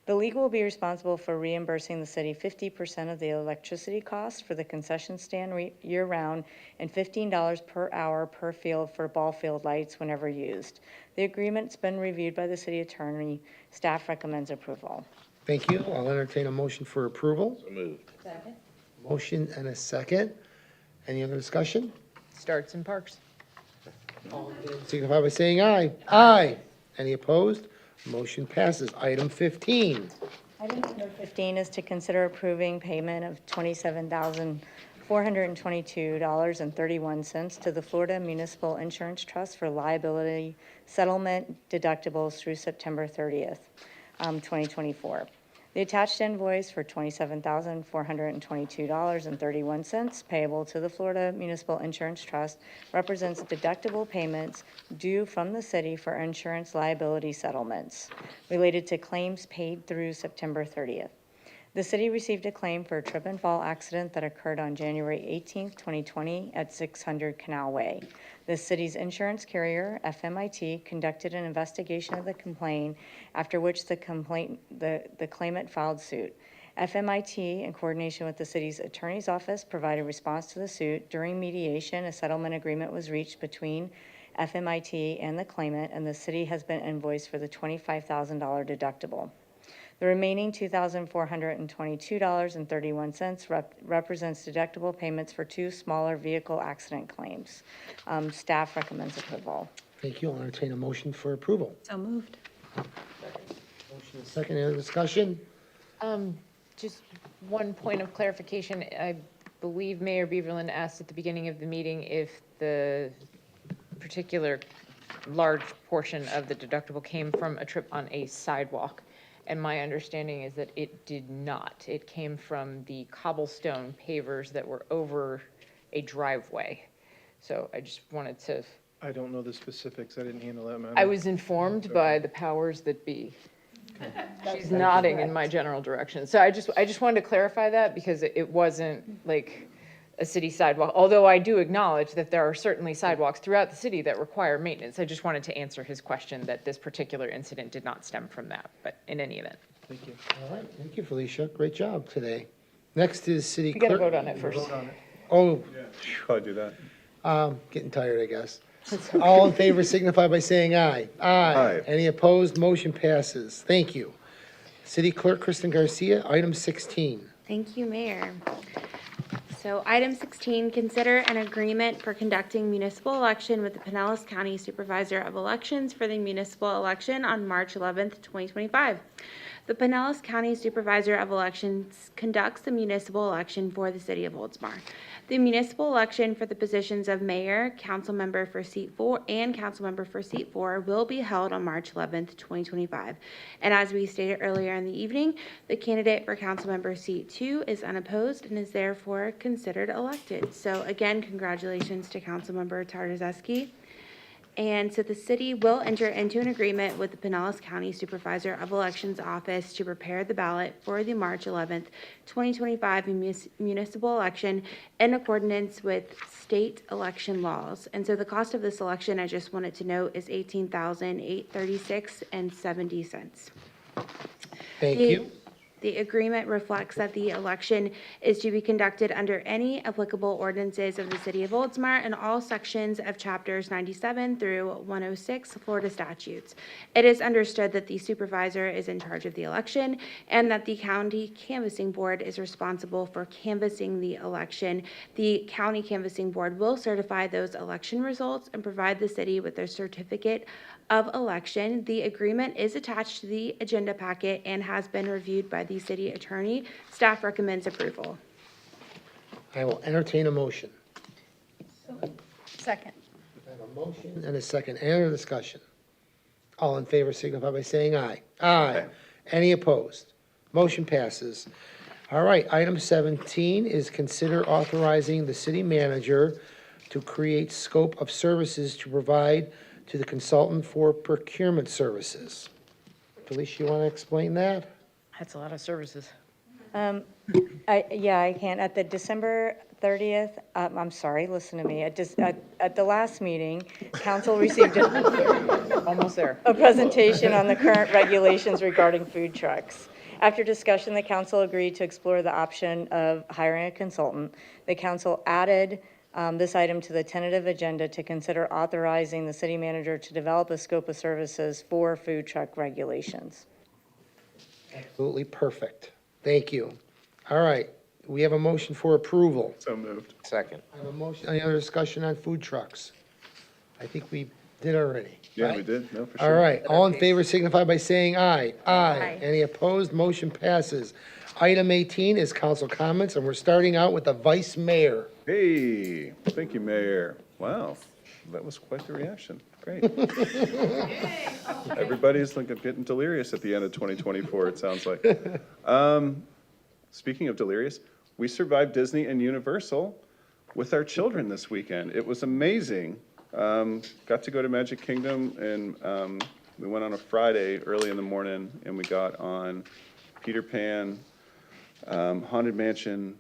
The league will be responsible for reimbursing the city 50% of the electricity cost for the concession stand year-round and $15 per hour per field for ball field lights whenever used. The agreement's been reviewed by the city attorney. Staff recommends approval. Thank you. I'll entertain a motion for approval. So moved. Motion and a second. Any other discussion? Starts in parks. Signify by saying aye. Aye. Any opposed? Motion passes. Item 15. Item number 15 is to consider approving payment of $27,422.31 to the Florida Municipal Insurance Trust for liability settlement deductibles through September 30th, 2024. The attached invoice for $27,422.31 payable to the Florida Municipal Insurance Trust represents deductible payments due from the city for insurance liability settlements related to claims paid through September 30th. The city received a claim for a trip and fall accident that occurred on January 18th, 2020 at 600 Canal Way. The city's insurance carrier, FMIT, conducted an investigation of the complaint, after which the claimant filed suit. FMIT, in coordination with the city's attorney's office, provided response to the suit. During mediation, a settlement agreement was reached between FMIT and the claimant, and the city has been invoiced for the $25,000 deductible. The remaining $2,422.31 represents deductible payments for two smaller vehicle accident claims. Staff recommends approval. Thank you. I'll entertain a motion for approval. So moved. Motion and second. Any other discussion? Just one point of clarification. I believe Mayor Beaverland asked at the beginning of the meeting if the particular large portion of the deductible came from a trip on a sidewalk. And my understanding is that it did not. It came from the cobblestone pavers that were over a driveway. So I just wanted to, I don't know the specifics. I didn't handle that matter. I was informed by the powers that be. She's nodding in my general direction. So I just wanted to clarify that because it wasn't like a city sidewalk, although I do acknowledge that there are certainly sidewalks throughout the city that require maintenance. I just wanted to answer his question that this particular incident did not stem from that, but in any event. Thank you. All right. Thank you, Felicia. Great job today. Next is city We clerk. got to vote on it first. Oh, Probably do that. getting tired, I guess. All in favor signify by saying aye. Aye. Any opposed? Motion passes. Thank you. City Clerk Kristen Garcia, item 16. Thank you, Mayor. So item 16, consider an agreement for conducting municipal election with the Pinellas County Supervisor of Elections for the municipal election on March 11th, 2025. The Pinellas County Supervisor of Elections conducts the municipal election for the city of Oldsmar. The municipal election for the positions of mayor, council member for seat 4, and council member for seat 4 will be held on March 11th, 2025. And as we stated earlier in the evening, the candidate for council member seat 2 is unopposed and is therefore considered elected. So again, congratulations to council member Tartazeski. And so the city will enter into an agreement with the Pinellas County Supervisor of Elections Office to prepare the ballot for the March 11th, 2025 municipal election in accordance with state election laws. And so the cost of this election, I just wanted to note, is $18,836.70. Thank you. The agreement reflects that the election is to be conducted under any applicable ordinances of the City of Oldsmar and all sections of Chapters 97 through 106 Florida statutes. It is understood that the supervisor is in charge of the election and that the county canvassing board is responsible for canvassing the election. The county canvassing board will certify those election results and provide the city with their certificate of election. The agreement is attached to the agenda packet and has been reviewed by the city attorney. Staff recommends approval. I will entertain a motion. Second. I have a motion and a second. Any other discussion? All in favor signify by saying aye. Aye. Any opposed? Motion passes. All right, item 17 is consider authorizing the city manager to create scope of services to provide to the consultant for procurement services. Felicia, you want to explain that? That's a lot of services. I can. At the December 30th, I'm sorry, listen to me. At the last meeting, council received Almost there. a presentation on the current regulations regarding food trucks. After discussion, the council agreed to explore the option of hiring a consultant. The council added this item to the tentative agenda to consider authorizing the city manager to develop a scope of services for food truck regulations. Absolutely perfect. Thank you. All right, we have a motion for approval. So moved. Second. I have a motion, any other discussion on food trucks? I think we did already. Yeah, right? we did, no, for All sure. right, all in favor signify by saying aye. Aye. Any opposed? Motion passes. Item 18 is council comments, and we're starting out with the vice mayor. Hey, thank you, Mayor. Wow, that was quite the reaction. Great. Everybody's like getting delirious at the end of 2024, it sounds like. Speaking of delirious, we survived Disney and Universal with our children this weekend. It was amazing. Got to go to Magic Kingdom, and we went on a Friday early in the morning, and we got on Peter Pan, Haunted Mansion,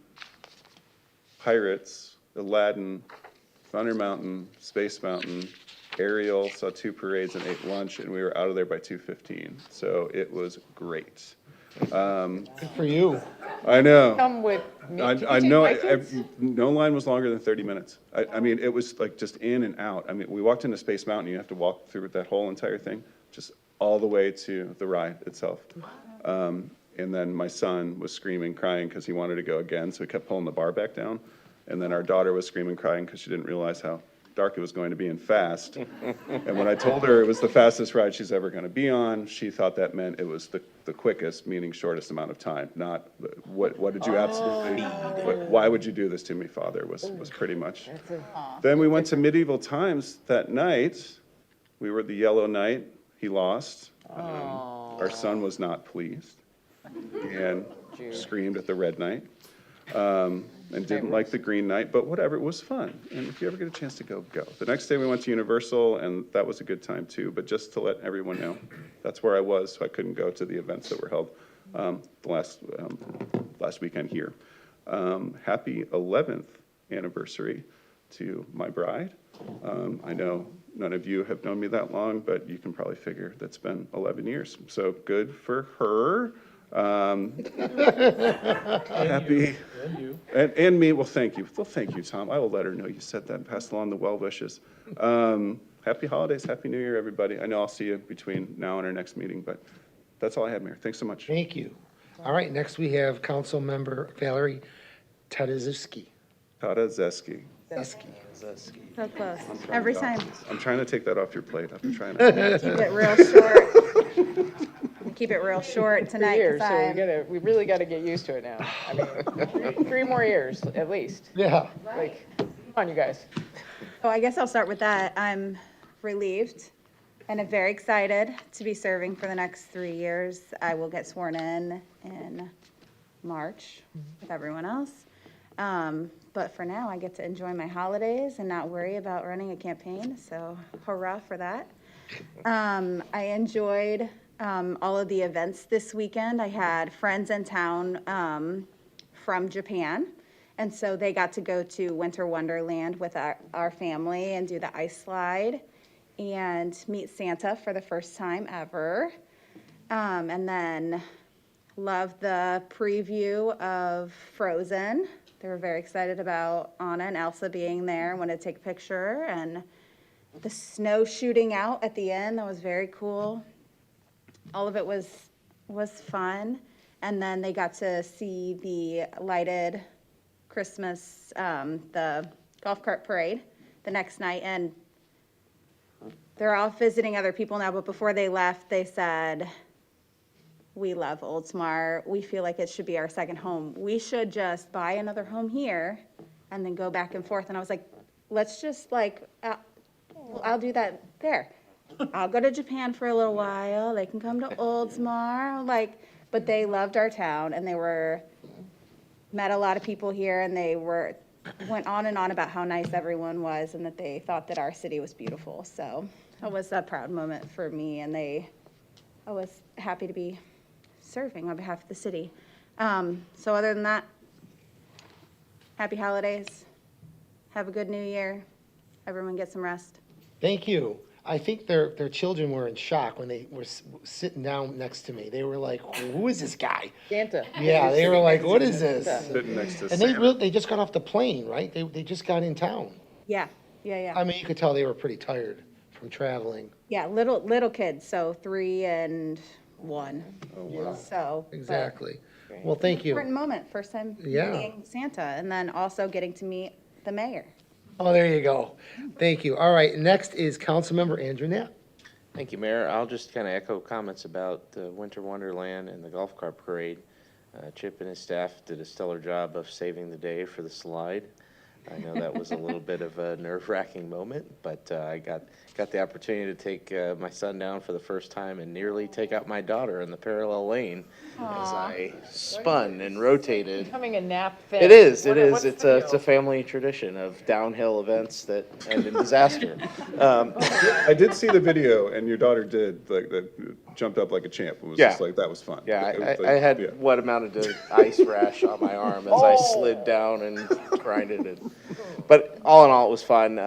Pirates, Aladdin, Thunder Mountain, Space Mountain, Ariel, saw 2 parades and ate lunch, and we were out of there by 2:15. So it was great. Good for you. I know. Come with me. Can you I take know, my kids? no line was longer than 30 minutes. I mean, it was like just in and out. I mean, we walked into Space Mountain, you have to walk through that whole entire thing, just all the way to the ride itself. And then my son was screaming, crying because he wanted to go again, so he kept pulling the bar back down. And then our daughter was screaming, crying because she didn't realize how dark it was going to be and fast. And when I told her it was the fastest ride she's ever going to be on, she thought that meant it was the quickest, meaning shortest amount of time, not what did you absolutely, why would you do this to me, Father, was pretty much. Then we went to Medieval Times that night. We were the Yellow Knight. He lost. Our son was not pleased and screamed at the Red Knight. And didn't like the Green Knight, but whatever, it was fun. And if you ever get a chance to go, go. The next day we went to Universal, and that was a good time too, but just to let everyone know, that's where I was, so I couldn't go to the events that were held last weekend here. Happy 11th anniversary to my bride. I know none of you have known me that long, but you can probably figure that's been 11 years. So good for her. Happy, and me, well, thank you. Well, thank you, Tom. I will let her know you said that and pass along the well wishes. Happy holidays, Happy New Year, everybody. I know I'll see you between now and our next meeting, but that's all I have, Mayor. Thanks so much. Thank you. All right, next we have council member Valerie Tadezewski. Tadezewski. So close. Every time. I'm trying to take that off your plate. I'm trying Keep to. it real short. Keep it real short tonight. 'Cause Years, so I'm- we really gotta get used to it now. I mean, 3 more years at least. Yeah. Like, come on, you guys. Oh, I guess I'll start with that. I'm relieved and I'm very excited to be serving for the next 3 years. I will get sworn in March with everyone else. But for now, I get to enjoy my holidays and not worry about running a campaign, so hurrah for that. I enjoyed all of the events this weekend. I had friends in town from Japan, and so they got to go to Winter Wonderland with our family and do the ice slide and meet Santa for the first time ever. And then loved the preview of Frozen. They were very excited about Anna and Elsa being there and wanted to take a picture, and the snow shooting out at the end, that was very cool. All of it was fun. And then they got to see the lighted Christmas, the golf cart parade the next night. And they're all visiting other people now, but before they left, they said, "We love Oldsmar. We feel like it should be our second home. We should just buy another home here and then go back and forth." And I was like, let's just I'll do that there. I'll go to Japan for a little while. They can come to Oldsmar. But they loved our town, and they met a lot of people here, and they went on and on about how nice everyone was and that they thought that our city was beautiful. So it was a proud moment for me, and I was happy to be serving on behalf of the city. So other than that, happy holidays. Have a good new year. Everyone get some rest. Thank you. I think their children were in shock when they were sitting down next to me. They were like, "Who is this guy?" Santa. Yeah, they were like, "What is Santa. this?" Sitting next to And Santa. they just got off the plane, right? They just got in town. Yeah, yeah. I mean, you could tell they were pretty tired from traveling. Yeah, little kids, so 3 and 1. Oh, wow. So. but Exactly. Well, thank you. Important moment, first time Yeah. meeting Santa, and then also getting to meet the mayor. Oh, there you go. Thank you. All right, next is Councilmember Andrew Knapp. Thank you, Mayor. I'll just kind of echo comments about the Winter Wonderland and the golf cart parade. Chip and his staff did a stellar job of saving the day for the slide. I know that was a little bit of a nerve-wracking moment, but I got the opportunity to take my son down for the first time and nearly take out my daughter in the parallel lane as I spun and rotated. Becoming a nap fan. It is. What's It's the a deal? family tradition of downhill events that end in disaster. I did see the video, and your daughter did, like, jumped up like a champ. It was Yeah. just like, that was fun. Yeah, It was I like, had yeah. what amounted to ice rash on my arm as I slid down and grinded it. But all in all, it was fun.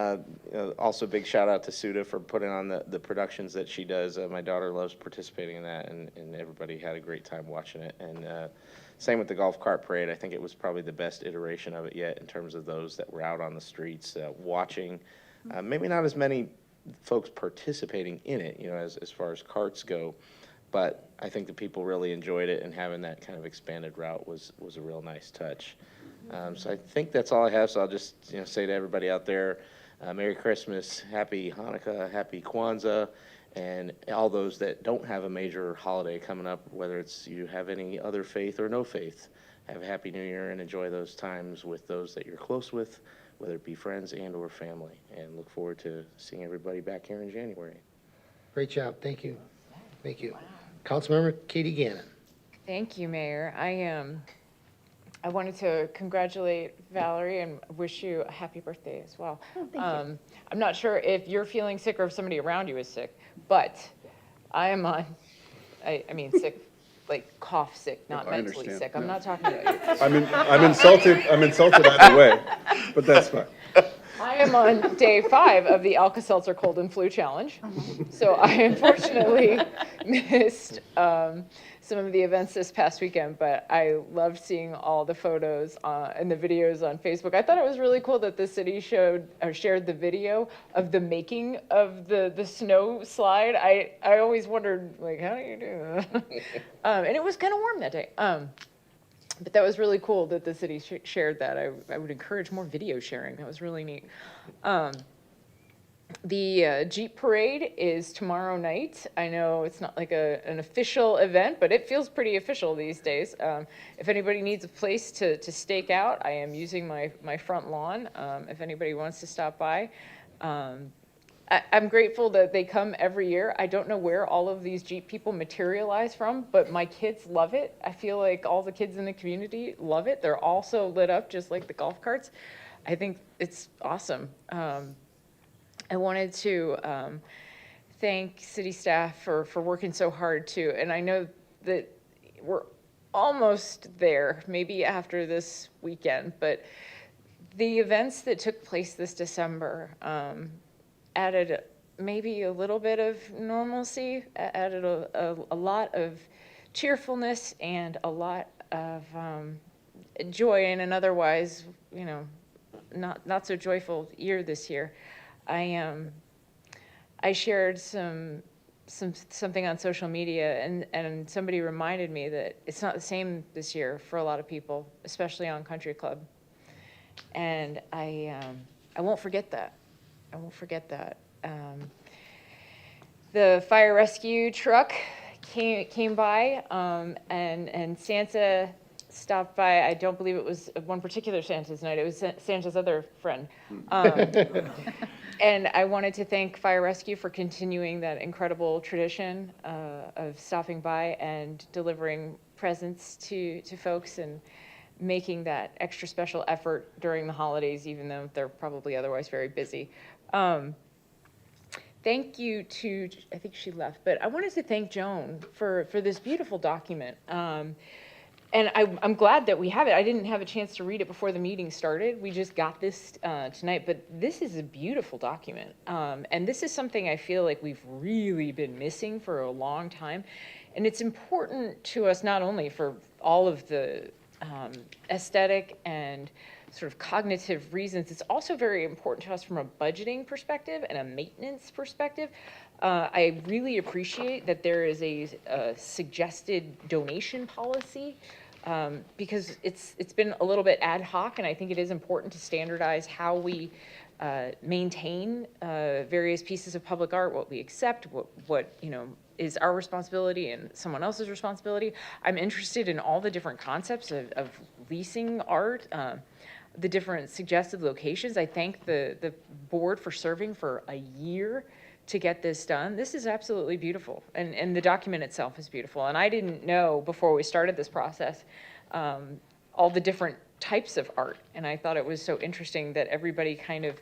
Also, big shout out to Suda for putting on the productions that she does. My daughter loves participating in that, and everybody had a great time watching it. And same with the golf cart parade. I think it was probably the best iteration of it yet in terms of those that were out on the streets watching. Maybe not as many folks participating in it, as far as carts go. But I think the people really enjoyed it, and having that kind of expanded route was a real nice touch. So I think that's all I have. So I'll just say to everybody out there, Merry Christmas, Happy Hanukkah, Happy Kwanzaa, and all those that don't have a major holiday coming up, whether it's you have any other faith or no faith, have a Happy New Year and enjoy those times with those that you're close with, whether it be friends and or family. And look forward to seeing everybody back here in January. Great job. Thank you. Thank you. Councilmember Katie Gannon. Thank you, Mayor. I wanted to congratulate Valerie and wish you a happy birthday as well. Oh, thank you. I'm not sure if you're feeling sick or if somebody around you is sick, but I am on, I mean sick, like cough sick, not I mentally understand. sick. I'm No. not talking about you. I'm insulted either way, but that's fine. I am on day 5 of the Alka-Seltzer Cold and Flu Challenge. So I unfortunately missed some of the events this past weekend, but I loved seeing all the photos and the videos on Facebook. I thought it was really cool that the city shared the video of the making of the snow slide. I always wondered, like, how do you do that? And it was kind of warm that day. But that was really cool that the city shared that. I would encourage more video sharing. That was really neat. The Jeep Parade is tomorrow night. I know it's not like an official event, but it feels pretty official these days. If anybody needs a place to stake out, I am using my front lawn if anybody wants to stop by. I'm grateful that they come every year. I don't know where all of these Jeep people materialize from, but my kids love it. I feel like all the kids in the community love it. They're also lit up just like the golf carts. I think it's awesome. I wanted to thank city staff for working so hard too. And I know that we're almost there, maybe after this weekend, but the events that took place this December, added maybe a little bit of normalcy, added a lot of cheerfulness and a lot of joy in an otherwise, not so joyful year this year. I shared something on social media, and somebody reminded me that it's not the same this year for a lot of people, especially on Country Club. And I won't forget that. I won't forget that. The fire rescue truck came by, and Santa stopped by. I don't believe it was one particular Santa's night. It was Santa's other friend. And I wanted to thank Fire Rescue for continuing that incredible tradition of stopping by and delivering presents to folks and making that extra special effort during the holidays, even though they're probably otherwise very busy. Thank you to, I think she left, but I wanted to thank Joan for this beautiful document. And I'm glad that we have it. I didn't have a chance to read it before the meeting started. We just got this tonight, but this is a beautiful document. And this is something I feel like we've really been missing for a long time. And it's important to us not only for all of the aesthetic and sort of cognitive reasons, it's also very important to us from a budgeting perspective and a maintenance perspective. I really appreciate that there is a suggested donation policy because it's been a little bit ad hoc, and I think it is important to standardize how we maintain various pieces of public art, what we accept, what is our responsibility and someone else's responsibility. I'm interested in all the different concepts of leasing art, the different suggested locations. I thank the board for serving for a year to get this done. This is absolutely beautiful, and the document itself is beautiful. And I didn't know before we started this process all the different types of art, and I thought it was so interesting that everybody kind of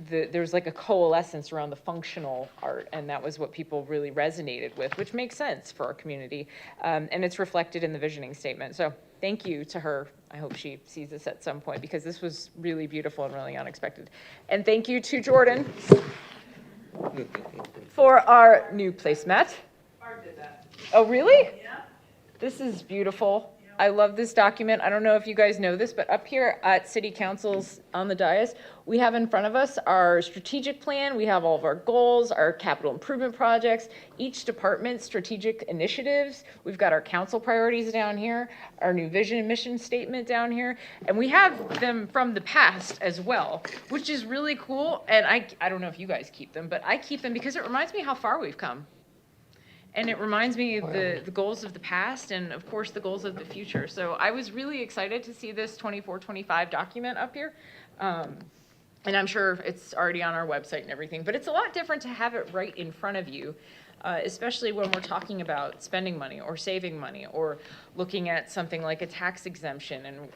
there's like a coalescence around the functional art, and that was what people really resonated with, which makes sense for our community, and it's reflected in the visioning statement. So thank you to her. I hope she sees this at some point because this was really beautiful and really unexpected. And thank you to Jordan for our new placemat. Barb did that. Oh, really? Yeah. This is beautiful. I love this document. I don't know if you guys know this, but up here at City Council's on the dais, we have in front of us our strategic plan. We have all of our goals, our capital improvement projects, each department's strategic initiatives. We've got our council priorities down here, our new vision and mission statement down here, and we have them from the past as well, which is really cool. And I don't know if you guys keep them, but I keep them because it reminds me how far we've come. And it reminds me of the goals of the past and, of course, the goals of the future. So I was really excited to see this 24-25 document up here. And I'm sure it's already on our website and everything. But it's a lot different to have it right in front of you, especially when we're talking about spending money or saving money or looking at something like a tax exemption. And,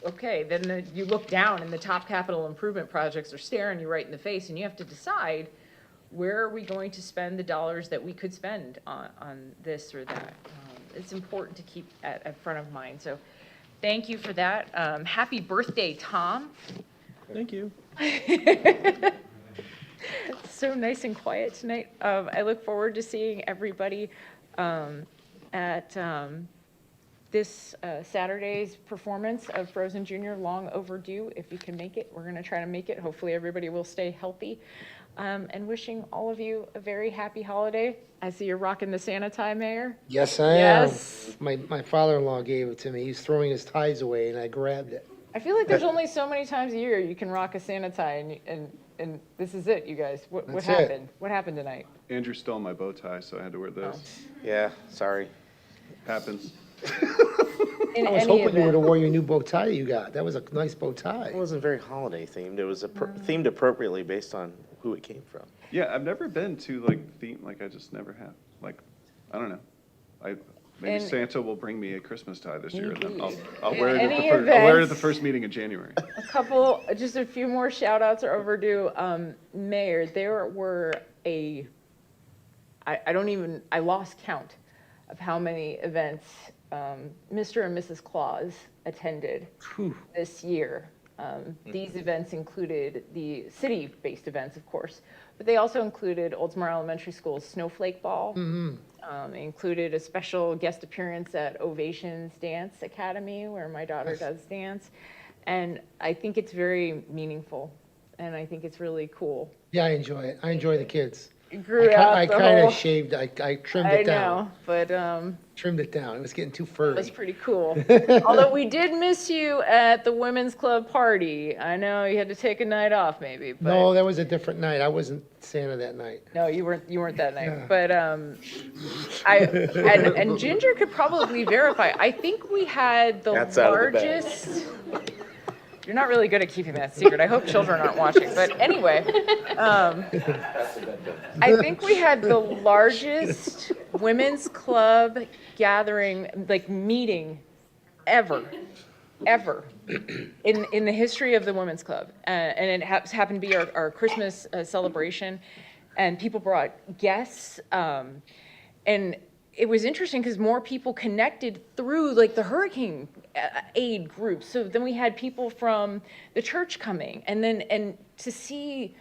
okay, then you look down and the top capital improvement projects are staring you right in the face, and you have to decide, where are we going to spend the dollars that we could spend on this or that? It's important to keep at front of mind. So thank you for that. Happy birthday, Tom. Thank you. So nice and quiet tonight. I look forward to seeing everybody at this Saturday's performance of Frozen Junior, long overdue. If you can make it, we're going to try to make it. Hopefully everybody will stay healthy. And wishing all of you a very happy holiday. I see you're rocking the Santa tie, Mayor. Yes, I am. Yes. My father-in-law gave it to me. He's throwing his ties away, and I grabbed it. I feel like there's only so many times a year you can rock a Santa tie, and this is it, you guys. What That's happened? What happened tonight? Andrew stole my bow tie, so I had to wear this. Yeah, sorry. Happens. In I was any hoping you would event, have worn your new bow tie you got. That was a nice bow tie. It wasn't very holiday themed. It was themed appropriately based on who it came from. Yeah, I've never been to theme, I just never have. I don't know. Maybe And- Santa will bring me a Christmas tie this year, and then Maybe. I'll In wear it any I'll wear it at the event- first meeting in January. just a few more shout outs are overdue. Mayor, there were I lost count of how many events Mr. and Mrs. Claus attended this year. These events included the city-based events, of course, but they also included Oldsmar Elementary School's Snowflake Ball. They included a special guest appearance at Ovations Dance Academy, where my daughter does dance. And I think it's very meaningful, and I think it's really cool. Yeah, I enjoy it. I enjoy the kids. It grew out I the kind whole- of shaved, I trimmed I it down. know, but Trimmed it down. It was getting too that furry. was pretty cool. Although we did miss you at the women's club party. I know you had to take a night off, maybe. But No, that was a different night. I wasn't Santa that night. No, you weren't that night. Yeah. But and Ginger could probably verify. I think we had the That's out of the bag. largest. You're not really good at keeping that secret. I hope children aren't watching. But anyway, I think we had the largest women's club gathering, meeting ever in the history of the women's club. And it happened to be our Christmas celebration, and people brought guests, and it was interesting because more people connected through like the hurricane aid groups. So then we had people from the church coming, and to see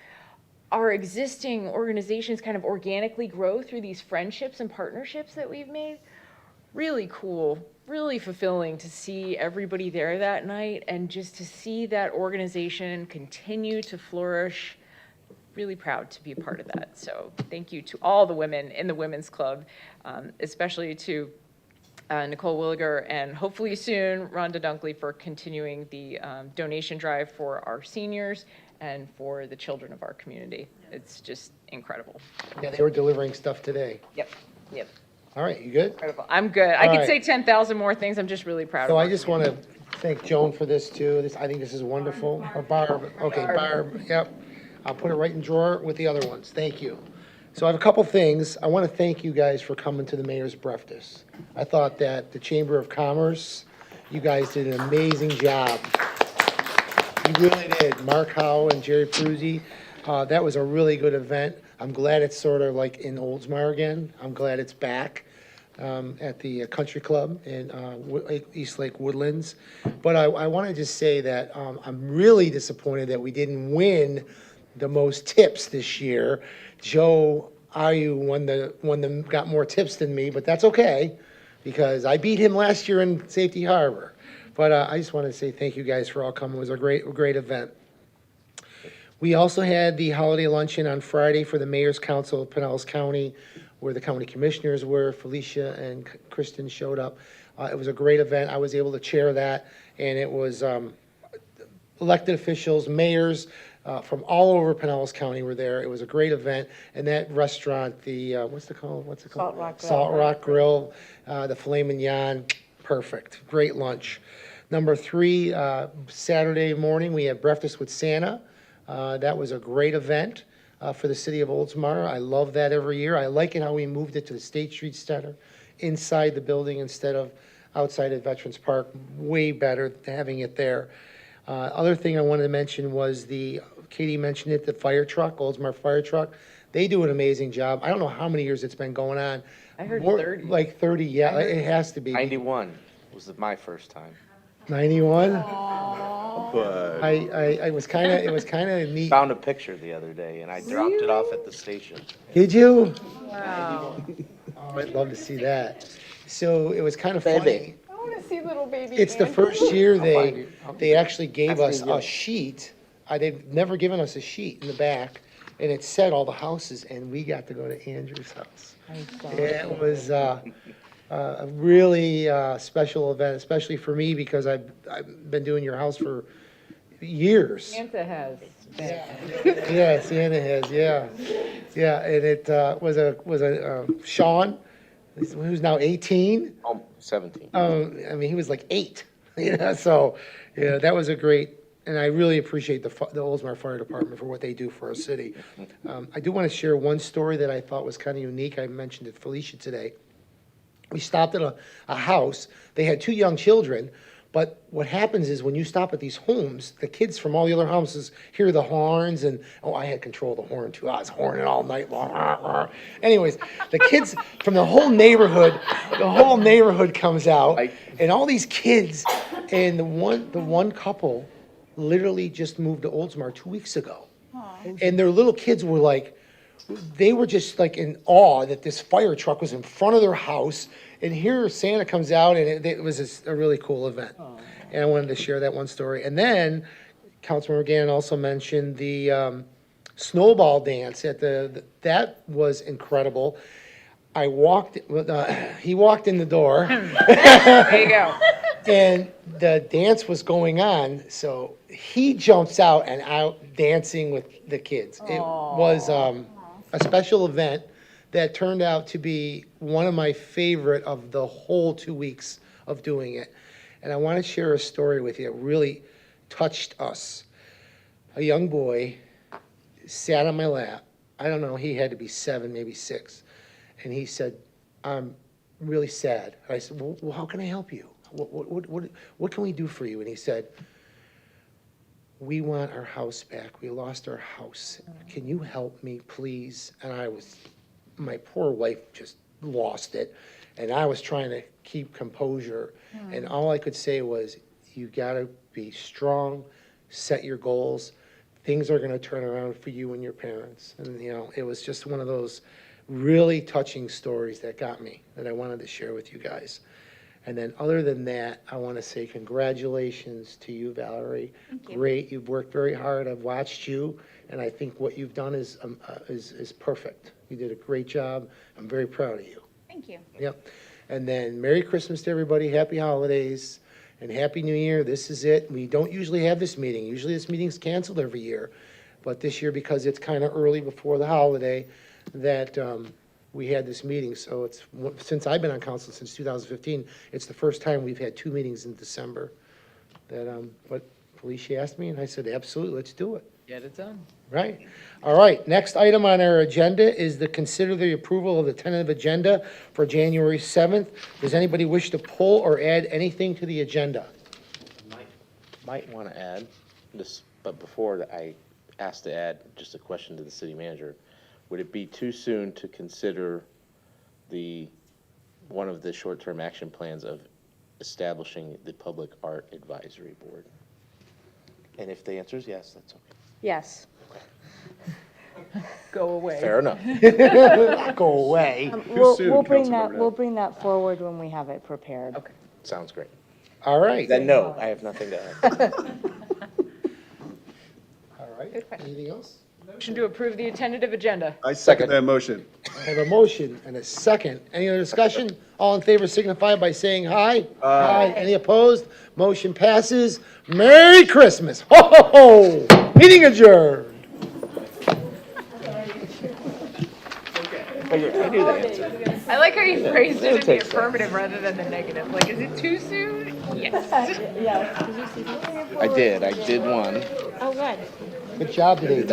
our existing organizations kind of organically grow through these friendships and partnerships that we've made. Really cool, really fulfilling to see everybody there that night, and just to see that organization continue to flourish. Really proud to be a part of that. So thank you to all the women in the Women's Club, especially to Nicole Williger, and hopefully soon Rhonda Dunkley, for continuing the donation drive for our seniors and for the children of our community. It's just incredible. Yeah, they were delivering stuff today. Yep, yep. All right, you good? Incredible. I'm good. I All could right. say 10,000 more things. I'm just really proud of So our I just want to thank Joan for this too. I think this is wonderful. Or Barb, okay, Barb, yep. I'll put it right in drawer with the other ones. Thank you. So I have a couple things. I want to thank you guys for coming to the mayor's breakfast. I thought that the Chamber of Commerce, you guys did an amazing job. You really did. Mark Howe and Jerry Pruzzi. That was a really good event. I'm glad it's sort of like in Oldsmar again. I'm glad it's back at the country club in East Lake Woodlands. But I want to just say that I'm really disappointed that we didn't win the most tips this year. Joe Ayu got more tips than me, but that's okay because I beat him last year in Safety Harbor. But I just want to say thank you guys for all coming. It was a great event. We also had the holiday luncheon on Friday for the Mayor's Council of Pinellas County, where the county commissioners were. Felicia and Kristen showed up. It was a great event. I was able to chair that, and it was elected officials, mayors from all over Pinellas County were there. It was a great event, and that restaurant, the what's it called? Salt Rock Grill. Salt Rock Grill, the filet mignon, perfect. Great lunch. Number 3, Saturday morning, we had breakfast with Santa. That was a great event for the city of Oldsmar. I love that every year. I like it how we moved it to the State Street Center, inside the building instead of outside at Veterans Park. Way better having it there. Other thing I wanted to mention was Katie mentioned it, the fire truck, Oldsmar fire truck. They do an amazing job. I don't know how many years it's been going on. I heard 30. Like 30, yeah, it has to be. 91 was my first time. 91? But It was kind of neat. Found a picture the other day, and I dropped it off at the station. Did you? Wow. Oh, I'd love to see that. So it was kind of Baby. funny. I want to see little baby. It's the first year find they actually gave us Actually, a sheet. They've never given us a sheet in the back, and it said all the houses, and we got to go to Andrew's house. It was a really special event, especially for me because I've been doing your house for years. Santa has. Yeah, Santa has, yeah. Yeah, and it was Sean, who's now 18. Oh, 17. I mean, he was like 8, so, yeah, that was a great, and I really appreciate the Oldsmar Fire Department for what they do for our city. I do want to share one story that I thought was kind of unique. I mentioned it to Felicia today. We stopped at a house. They had 2 young children, but what happens is when you stop at these homes, the kids from all the other houses hear the horns, and, I had control of the horn too. I was horning all night long. Anyways, the kids from the whole neighborhood comes out, and all these kids, and the one couple literally just moved to Oldsmar 2 weeks ago. And their little kids were like, they were just like in awe that this fire truck was in front of their house, and here Santa comes out, and it was a really cool event. And I wanted to share that one story. And then Councilmember Gannon also mentioned the snowball dance at that was incredible. He walked in the door. There you go. And the dance was going on, so he jumps out and out dancing with the kids. It was a special event that turned out to be one of my favorite of the whole 2 weeks of doing it. And I want to share a story with you. It really touched us. A young boy sat on my lap. I don't know, he had to be 7, maybe 6. And he said, "I'm really sad." And I said, well, how can I help you? What can we do for you? And he said, "We want our house back. We lost our house. Can you help me, please?" And my poor wife just lost it. And I was trying to keep composure, and all I could say was, you gotta be strong, set your goals. Things are gonna turn around for you and your parents. And, you know, it was just one of those really touching stories that got me, that I wanted to share with you guys. And then, other than that, I want to say congratulations to you, Valerie. Thank you. Great, you've worked very hard. I've watched you, and I think what you've done is perfect. You did a great job. I'm very proud of you. Thank you. Yep. And then, Merry Christmas to everybody, Happy Holidays, and Happy New Year. This is it. We don't usually have this meeting. Usually this meeting's canceled every year. But this year, because it's kind of early before the holiday, that we had this meeting. So it's, since I've been on council since 2015, it's the first time we've had 2 meetings in December. That, but Felicia asked me, and I said, absolutely, let's do it. Get it done. Right. All right, next item on our agenda is the consider the approval of the tentative agenda for January 7th. Does anybody wish to pull or add anything to the agenda? Might want to add this, but before I ask to add, just a question to the city manager. Would it be too soon to consider one of the short-term action plans of establishing the Public Art Advisory Board? And if the answer is yes, that's okay. Yes. Go away. Fair enough. Go away. Too soon, We'll bring Councilmember that, we'll bring that forward when we have it prepared. Okay. Sounds great. All right. Then no, I have nothing to add. All right, anything else? Motion to approve the tentative agenda. I second that motion. I have a motion and a second. Any other discussion? All in favor signify by saying aye. Aye. Any opposed? Motion passes. Merry Christmas. Ho, ho, ho. Meeting adjourned. I knew the answer. I like how you phrased it in the takes that. affirmative rather than the negative. Like, is it too soon? Yes. I did one. Oh, good. Good job today, Doc.